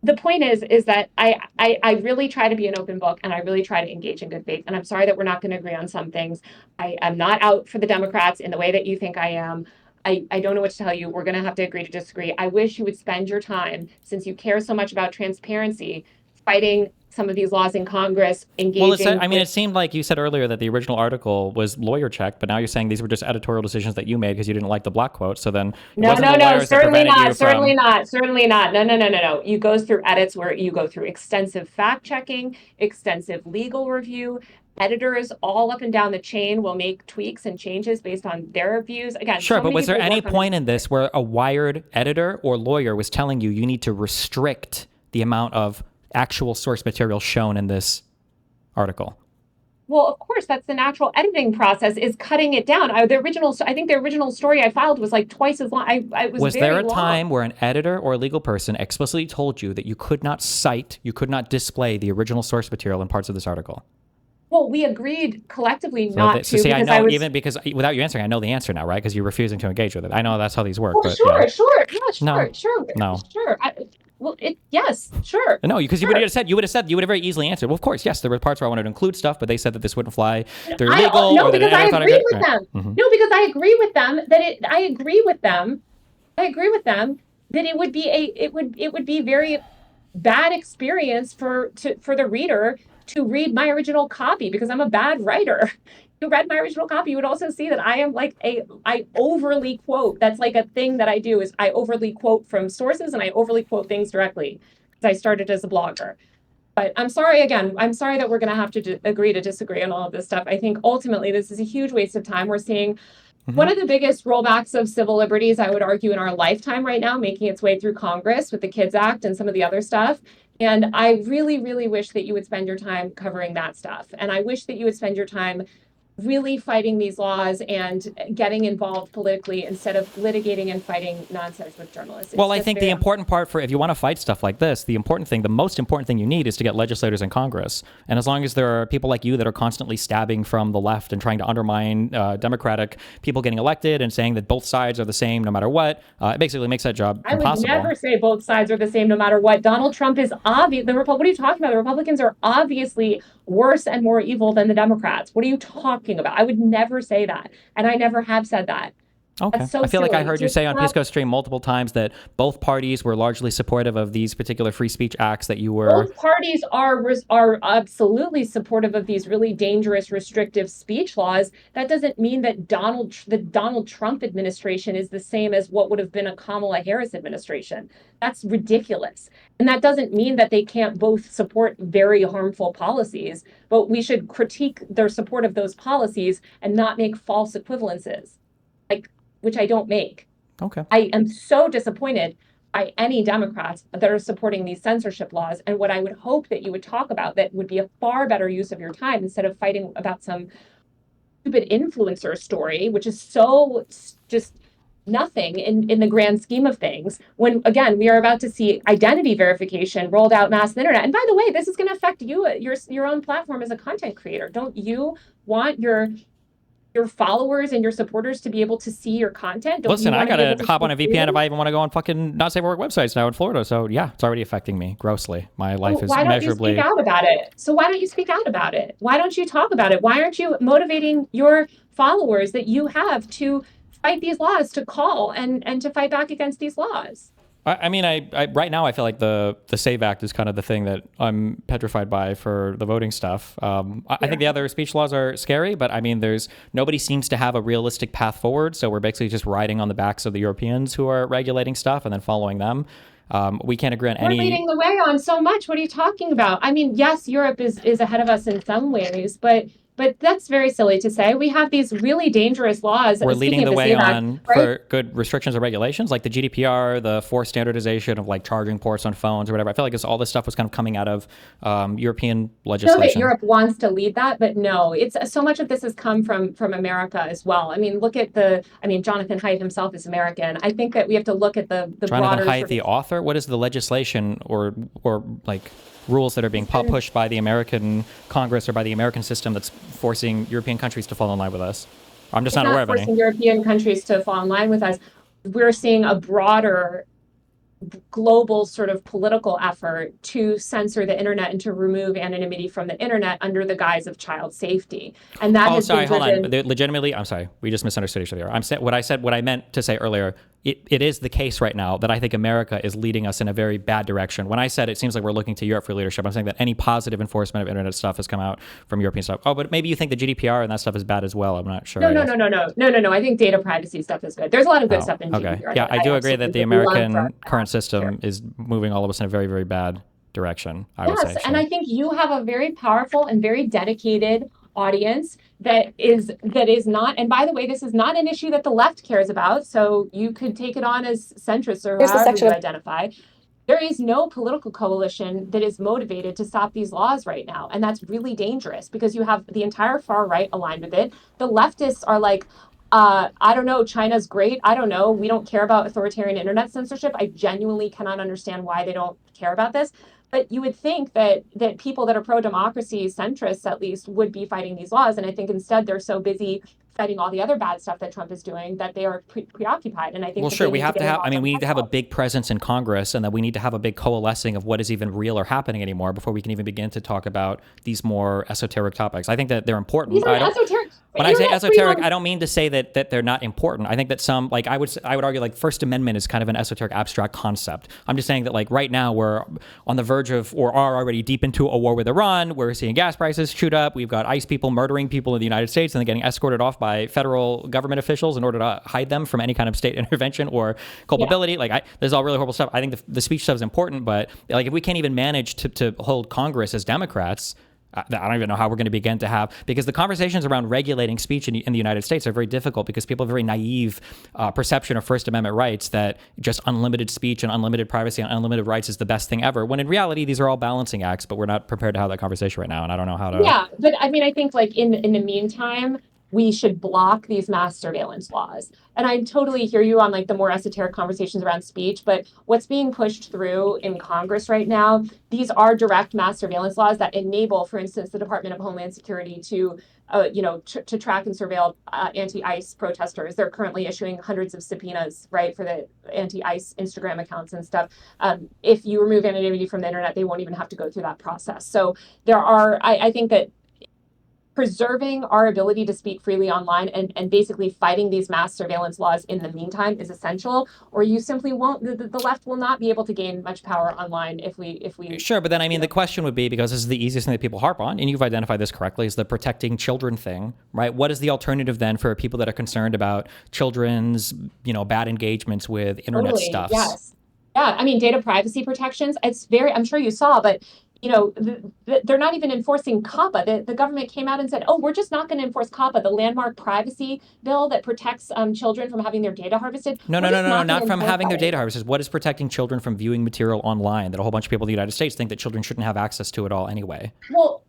the point is that I really try to be an open book, and I really try to engage in good faith. And I'm sorry that we're not going to agree on some things. I'm not out for the Democrats in the way that you think I am. I don't know what to tell you. We're going to have to agree to disagree. I wish you would spend your time, since you care so much about transparency, fighting some of these laws in Congress, engaging. Well, it seemed like you said earlier that the original article was lawyer checked, but now you're saying these were just editorial decisions that you made because you didn't like the block quote. So then no, certainly not. No. You go through edits where you go through extensive fact checking, extensive legal review. Editors all up and down the chain will make tweaks and changes based on their views. Again, sure, but was there any point in this where a Wired editor or lawyer was telling you need to restrict the amount of actual source material shown in this article? Well, of course, that's the natural editing process, is cutting it down. I think the original story I filed was like twice as long. Was there a time where an editor or a legal person explicitly told you that you could not cite, you could not display the original source material in parts of this article? Well, we agreed collectively not to. See, I know, even because without you answering, I know the answer now, right? Because you're refusing to engage with it. I know that's how these work. Well, but, sure. No. Sure. Well, yes, sure. No, because sure. you would have said, you would have very easily answered, well, of course, yes, there were parts where I wanted to include stuff, but they said that this wouldn't fly. They're illegal. No, or because I agree with them. Mm-hmm. No, because I agree with them I agree with them that it would be very bad experience for the reader to read my original copy because I'm a bad writer. If you read my original copy, you would also see that I am I overly quote. That's like a thing that I do is I overly quote from sources and I overly quote things directly because I started as a blogger. But I'm sorry again. I'm sorry that we're going to have to agree to disagree on all of this stuff. I think ultimately this is a huge waste of time. We're seeing one of the biggest rollbacks of civil liberties, I would argue, in our lifetime right now, making its way through Congress with the Kids Act and some of the other stuff. And I really, really wish that you would spend your time covering that stuff. And I wish that you would spend your time really fighting these laws and getting involved politically instead of litigating and fighting nonsense with journalists. Well, I think the important part if you want to fight stuff like this, the most important thing you need is to get legislators in Congress. And as long as there are people like you that are constantly stabbing from the left and trying to undermine Democratic people getting elected and saying that both sides are the same no matter what, it basically makes that job impossible. I would never say both sides are the same no matter what. Donald Trump is obvious. What are you talking about? The Republicans are obviously worse and more evil than the Democrats. What are you talking about? I would never say that. And I never have said that. Okay. I feel like I heard you say on Pisco Stream multiple times that both parties were largely supportive of these particular free speech acts that you were. Both parties are absolutely supportive of these really dangerous restrictive speech laws. That doesn't mean that the Donald Trump administration is the same as what would have been a Kamala Harris administration. That's ridiculous. And that doesn't mean that they can't both support very harmful policies, but we should critique their support of those policies and not make false equivalences. Which I don't make. Okay. I am so disappointed by any Democrats that are supporting these censorship laws. And what I would hope that you would talk about that would be a far better use of your time instead of fighting about some stupid influencer story, which is so just nothing in the grand scheme of things. When, again, we are about to see identity verification rolled out mass on the internet. And by the way, this is going to affect you, your own platform as a content creator. Don't you want your followers and your supporters to be able to see your content? Listen, I gotta hop on a VPN if I even want to go on fucking not safe for work websites now in Florida. So yeah, it's already affecting me grossly. My life is measurably. Why don't you speak out about it? So why don't you speak out about it? Why don't you talk about it? Why aren't you motivating your followers that you have to fight these laws, to call and to fight back against these laws? I mean, I right now I feel like the SAVE Act is kind of the thing that I'm petrified by for the voting stuff. I think the other speech laws are scary, but I mean, nobody seems to have a realistic path forward. So we're basically just riding on the backs of the Europeans who are regulating stuff and then following them. We can't agree on any. We're leading the way on so much. What are you talking about? I mean, yes, Europe is ahead of us in some ways, but that's very silly to say. We have these really dangerous laws. We're leading the way on for good restrictions or regulations, like the GDPR, the forced standardization of like charging ports on phones or whatever. I feel like all this stuff was kind of coming out of European legislation. So that Europe wants to lead that, but no, it's so much of this has come from America as well. I mean, look at Jonathan Haidt himself is American. I think that we have to look at the Jonathan broader. Haidt, the author. What is the legislation or like rules that are being pushed by the American Congress or by the American system that's forcing European countries to fall in line with us? I'm just not aware of any. Forcing European countries to fall in line with us. We're seeing a broader global sort of political effort to censor the internet and to remove anonymity from the internet under the guise of child safety. And that has been hold on. Legitimately, I'm sorry. We just misunderstood each other. What I meant to say earlier, it is the case right now that I think America is leading us in a very bad direction. When I said it seems like we're looking to Europe for leadership, I'm saying that any positive enforcement of internet stuff has come out from European stuff. Oh, but maybe you think the GDPR and that stuff is bad as well. I'm not sure. No. I think data privacy stuff is good. There's a lot of good stuff in GDPR. Okay. Yeah, I do agree that the American current system is moving all of us in a very, very bad direction, I would say. Yes, and I think you have a very powerful and very dedicated audience that is not, and by the way, this is not an issue that the left cares about, so you could take it on as centrist or however you identify. There is no political coalition that is motivated to stop these laws right now, and that's really dangerous because you have the entire far right aligned with it. The leftists are like, I don't know, China's great. I don't know. We don't care about authoritarian internet censorship. I genuinely cannot understand why they don't care about this. But you would think that people that are pro-democracy, centrists at least, would be fighting these laws. And I think instead they're so busy citing all the other bad stuff that Trump is doing, that they are preoccupied. And I think Well, that sure, they we need have to to get have, I involved mean, on we need that to have a level. big presence in Congress, and that we need to have a big coalescing of what is even real or happening anymore before we can even begin to talk about these more esoteric topics. I think that they're These important. are esoteric. When I say Internet esoteric, freedom. I don't mean to say that they're not important. I think that some, like I would argue, like First Amendment is kind of an esoteric, abstract concept. I'm just saying that, like, right now we're on the verge of, or are already deep into a war with Iran. We're seeing gas prices shoot up. We've got ICE people murdering people in the United States and then getting escorted off by federal government officials in order to hide them from any kind of state intervention or culpability. Yeah. Like, this is all really horrible stuff. I think the speech stuff is important, but like if we can't even manage to hold Congress as Democrats, I don't even know how we're going to begin to have, because the conversations around regulating speech in the United States are very difficult because people have a very naive perception of First Amendment rights, that just unlimited speech and unlimited privacy and unlimited rights is the best thing ever, when in reality, these are all balancing acts, but we're not prepared to have that conversation right now. And I don't know how to. Yeah, but I mean, I think like in the meantime, we should block these mass surveillance laws. And I totally hear you on like the more esoteric conversations around speech, but what's being pushed through in Congress right now, these are direct mass surveillance laws that enable, for instance, the Department of Homeland Security to to track and surveil anti-ICE protesters. They're currently issuing hundreds of subpoenas, right, for the anti-ICE Instagram accounts and stuff. If you remove anonymity from the internet, they won't even have to go through that process. So there are, I think that preserving our ability to speak freely online and basically fighting these mass surveillance laws in the meantime is essential, or you simply won't, the left will not be able to gain much power online if we Sure, but then I mean, the question would be, because this is the easiest thing that people harp on, and you've identified this correctly, is the protecting children thing, right? What is the alternative then for people that are concerned about children's, bad engagements with internet totally, stuffs? yes. Yeah, I mean, data privacy protections, it's very, I'm sure you saw, but they're not even enforcing COPPA. The government came out and said, oh, we're just not going to enforce COPPA, the landmark privacy bill that protects children from having their data harvested. No, We're just not from having their it. data harvested. What is protecting children from viewing material online that a whole bunch of people in the United States think that children shouldn't have access to at all anyway? Well,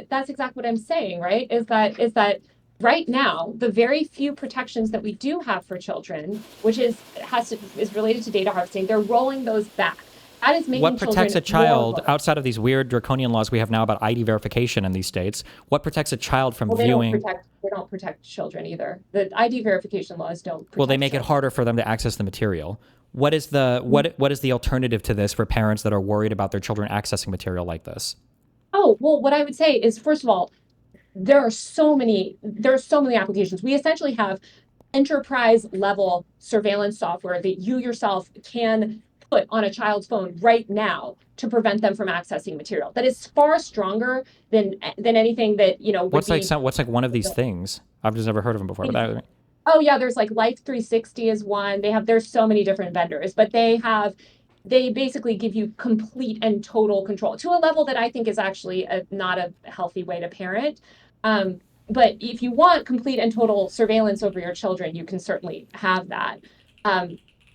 that's exactly what I'm saying, right? Is that right now, the very few protections that we do have for children, which is related to data harvesting, they're rolling those back. That is making what protects a child more outside of these weird draconian laws we have now about ID verification in these states? What protects a child from viewing? They don't protect children either. The ID verification laws don't protect Well, they make children. it harder for them to access the material. What is the what is the alternative to this for parents that are worried about their children accessing material like this? Oh, well, what I would say is, first of all, there are so many applications. We essentially have enterprise level surveillance software that you yourself can put on a child's phone right now to prevent them from accessing material. That is far stronger than anything that What's like one of these things? I've just never heard of them before. Oh yeah, there's like Life 360 is one. There's so many different vendors, but they basically give you complete and total control to a level that I think is actually not a healthy way to parent. But if you want complete and total surveillance over your children, you can certainly have that.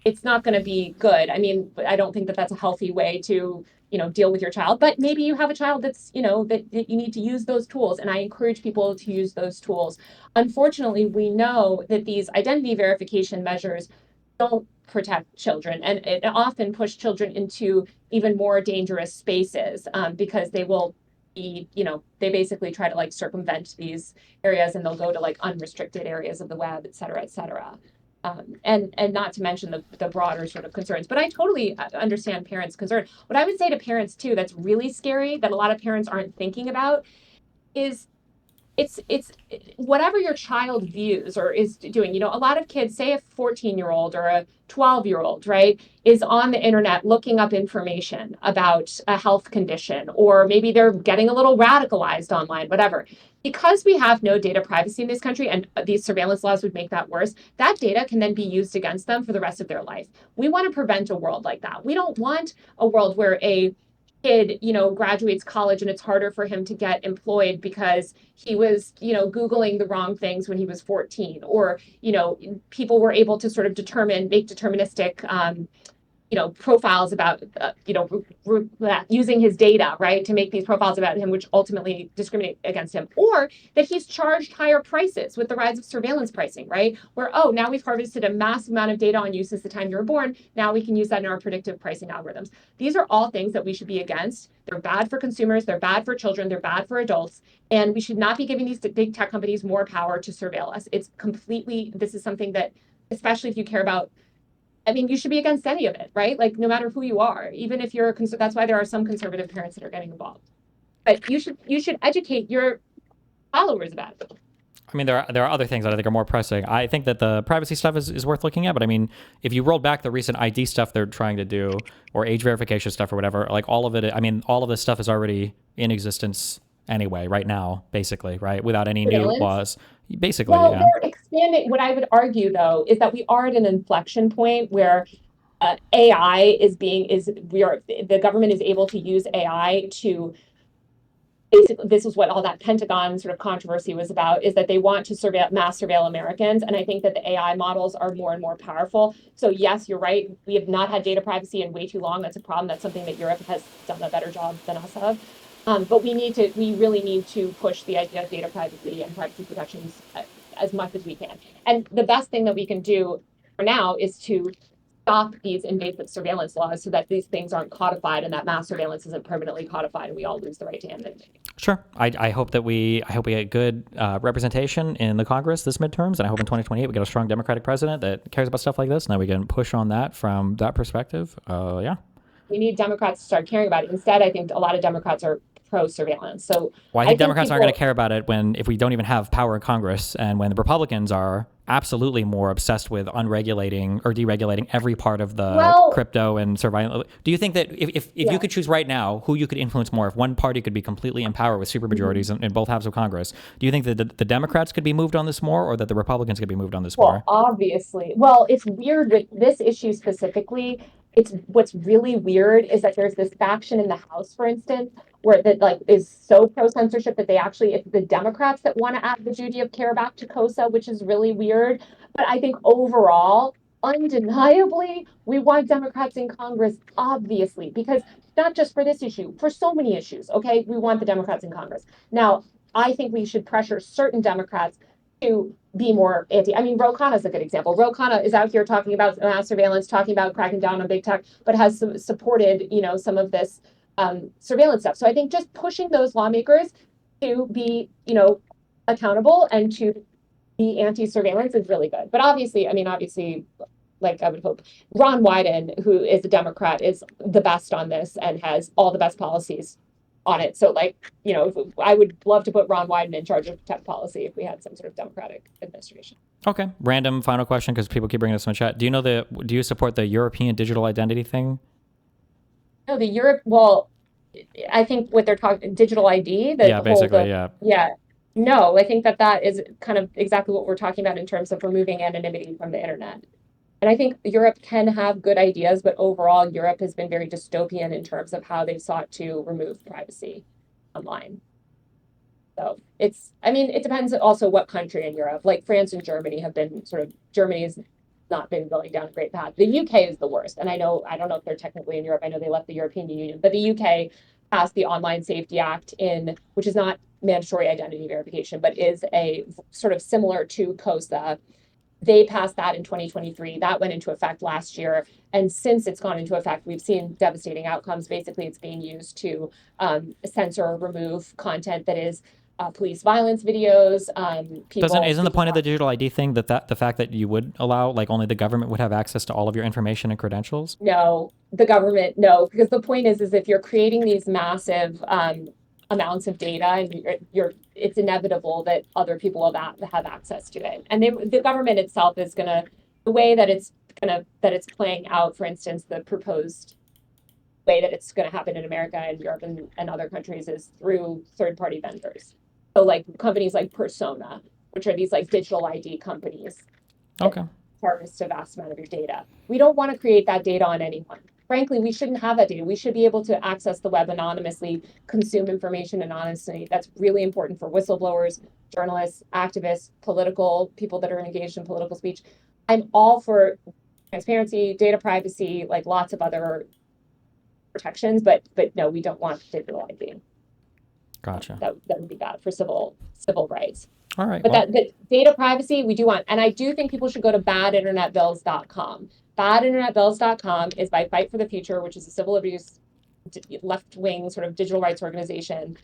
It's not going to be good. I mean, I don't think that that's a healthy way to, deal with your child. But maybe you have a child that's, that you need to use those tools. And I encourage people to use those tools. Unfortunately, we know that these identity verification measures don't protect children, and it often push children into even more dangerous spaces because they will be, they basically try to like circumvent these areas, and they'll go to like unrestricted areas of the web, et cetera, et cetera. And not to mention the broader sort of concerns. But I totally understand parents' concern. What I would say to parents too, that's really scary, that a lot of parents aren't thinking about, is it's whatever your child views or is doing. A lot of kids, say a 14-year-old or a 12-year-old, right, is on the internet looking up information about a health condition, or maybe they're getting a little radicalized online, whatever. Because we have no data privacy in this country, and these surveillance laws would make that worse, that data can then be used against them for the rest of their life. We want to prevent a world like that. We don't want a world where a kid, graduates college and it's harder for him to get employed because he was, Googling the wrong things when he was 14, or, people were able to sort of make deterministic profiles about, using his data, right, to make these profiles about him, which ultimately discriminate against him, or that he's charged higher prices with the rise of surveillance pricing, right, where, oh, now we've harvested a massive amount of data on you since the time you were born. Now we can use that in our predictive pricing algorithms. These are all things that we should be against. They're bad for consumers. They're bad for children. They're bad for adults. And we should not be giving these big tech companies more power to surveil us. This is something that, especially if you care about, you should be against any of it, right? Like, no matter who you are, even if you're that's why there are some conservative parents that are getting involved. But you should educate your followers about it. There are other things that I think are more pressing. I think that the privacy stuff is worth looking at, but if you rolled back the recent ID stuff they're trying to do, or age verification stuff or whatever, like all of it, all of this stuff is already in existence anyway, right now, basically, right? Without any new laws. Basically, well, yeah. They're expanding. What I would argue, though, is that we are at an inflection point where AI the government is able to use AI to basically, this is what all that Pentagon sort of controversy was about, is that they want to mass surveil Americans. And I think that the AI models are more and more powerful. So yes, you're right. We have not had data privacy in way too long. That's a problem. That's something that Europe has done a better job than us of. But we really need to push the idea of data privacy and privacy protections as much as we can. And the best thing that we can do for now is to stop these invasive surveillance laws so that these things aren't codified and that mass surveillance isn't permanently codified and we all lose the right to anonymity. Sure. I hope we get good representation in the Congress this midterms, and I hope in 2028 we get a strong Democratic president that cares about stuff like this, and then we can push on that from that perspective. Yeah. We need Democrats to start caring about it. Instead, I think a lot of Democrats are pro-surveillance. So I think Democrats aren't going to care about it if we don't even have power in Congress, and when the Republicans are absolutely more obsessed with unregulating or deregulating every part of the crypto and surveillance. Do you think that if you could choose right now who you could influence more, if one party could be completely in power with supermajorities in both halves of Congress, do you think that the Democrats could be moved on this more, or that the Republicans could be moved on this more? Obviously. It's weird with this issue specifically. What's really weird is that there's this faction in the House, for instance, where that is so pro-censorship that it's the Democrats that want to add the duty of care back to COSA, which is really weird. But I think overall, undeniably, we want Democrats in Congress, obviously, because not just for this issue, for so many issues, okay? We want the Democrats in Congress. Now, I think we should pressure certain Democrats to be more anti. Ro Khanna is a good example. Ro Khanna is out here talking about mass surveillance, talking about cracking down on big tech, but has supported, some of this surveillance stuff. So I think just pushing those lawmakers to be, accountable and to be anti-surveillance is really good. But obviously, like I would hope, Ron Wyden, who is a Democrat, is the best on this and has all the best policies on it. So I would love to put Ron Wyden in charge of tech policy if we had some sort of Democratic administration. Okay. Random final question, because people keep bringing this in the chat. Do you support the European digital identity thing? No, I think what they're talking, digital ID. Yeah. No, I think that is kind of exactly what we're talking about in terms of removing anonymity from the internet. And I think Europe can have good ideas, but overall, Europe has been very dystopian in terms of how they've sought to remove privacy online. So it depends also what country in Europe. Like France and Germany Germany has not been going down a great path. The UK is the worst. And I don't know if they're technically in Europe. I know they left the European Union, but the UK passed the Online Safety Act which is not mandatory identity verification, but is a sort of similar to COSA. They passed that in 2023. That went into effect last year. And since it's gone into effect, we've seen devastating outcomes. Basically, it's being used to censor or remove content that is police violence videos. Isn't the point of the digital ID thing that the fact that you would allow, only the government would have access to all of your information and credentials? No, because the point is if you're creating these massive amounts of data, and it's inevitable that other people will have access to it. And the government itself is the way that it's playing out, for instance, the proposed way that it's going to happen in America and Europe and other countries is through third-party vendors. So companies like Persona, which are these digital ID companies. Okay. Harvest a vast amount of your data. We don't want to create that data on anyone. Frankly, we shouldn't have that data. We should be able to access the web anonymously, consume information anonymously. That's really important for whistleblowers, journalists, activists, political people that are engaged in political speech. I'm all for transparency, data privacy, like lots of other protections, but no, we don't want digital ID. Gotcha. That would be bad for civil rights. All right. But the data privacy we do want, and I do think people should go to badinternetbills.com. Badinternetbills.com is by Fight for the Future, which is a civil abuse left-wing sort of digital rights organization.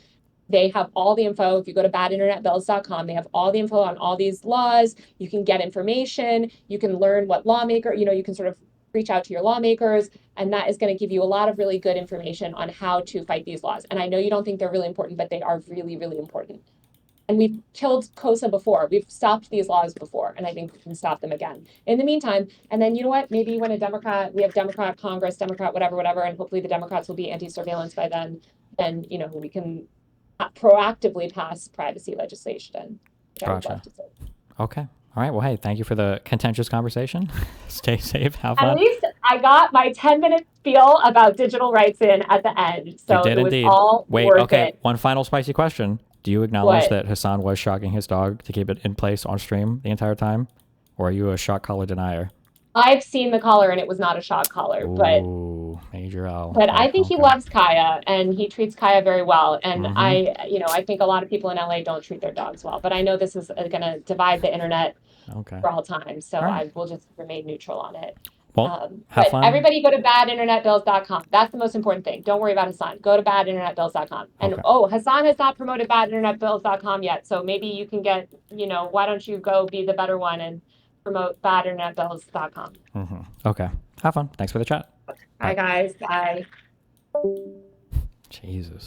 They have all the info. If you go to badinternetbills.com, they have all the info on all these laws. You can get information. You can learn what lawmaker, you can sort of reach out to your lawmakers, and that is going to give you a lot of really good information on how to fight these laws. And I know you don't think they're really important, but they are really, really important. And we've killed COSA before. We've stopped these laws before, and I think we can stop them again. In the meantime, and then you know what? Maybe when we have Democrat Congress, Democrat whatever, and hopefully the Democrats will be anti-surveillance by then, we can proactively pass privacy legislation. Gotcha. Okay. All right. Well, hey, thank you for the contentious conversation. Stay safe. Have fun. At least I got my 10-minute spiel about digital rights in at the end. So you did it was indeed. all worth it. One final spicy question. Do you acknowledge that HASAN was shocking his dog to keep it in place on stream the entire time? Or are you a shock collar denier? I've seen the collar and it was not a shock collar. Ooh, major L. But I think he loves Kaya and he treats Kaya very well. And I think a lot of people in LA don't treat their dogs well. But I know this is going to divide the internet for all time. So I will just remain neutral on it. Well, but everybody go to badinternetbills.com. That's the most important thing. Don't worry about HASAN. Go to badinternetbills.com. And HASAN has not promoted badinternetbills.com yet. So maybe you can get, why don't you go be the better one and promote badinternetbills.com. Okay. Have fun. Thanks for the chat. Bye, guys. Bye. Jesus.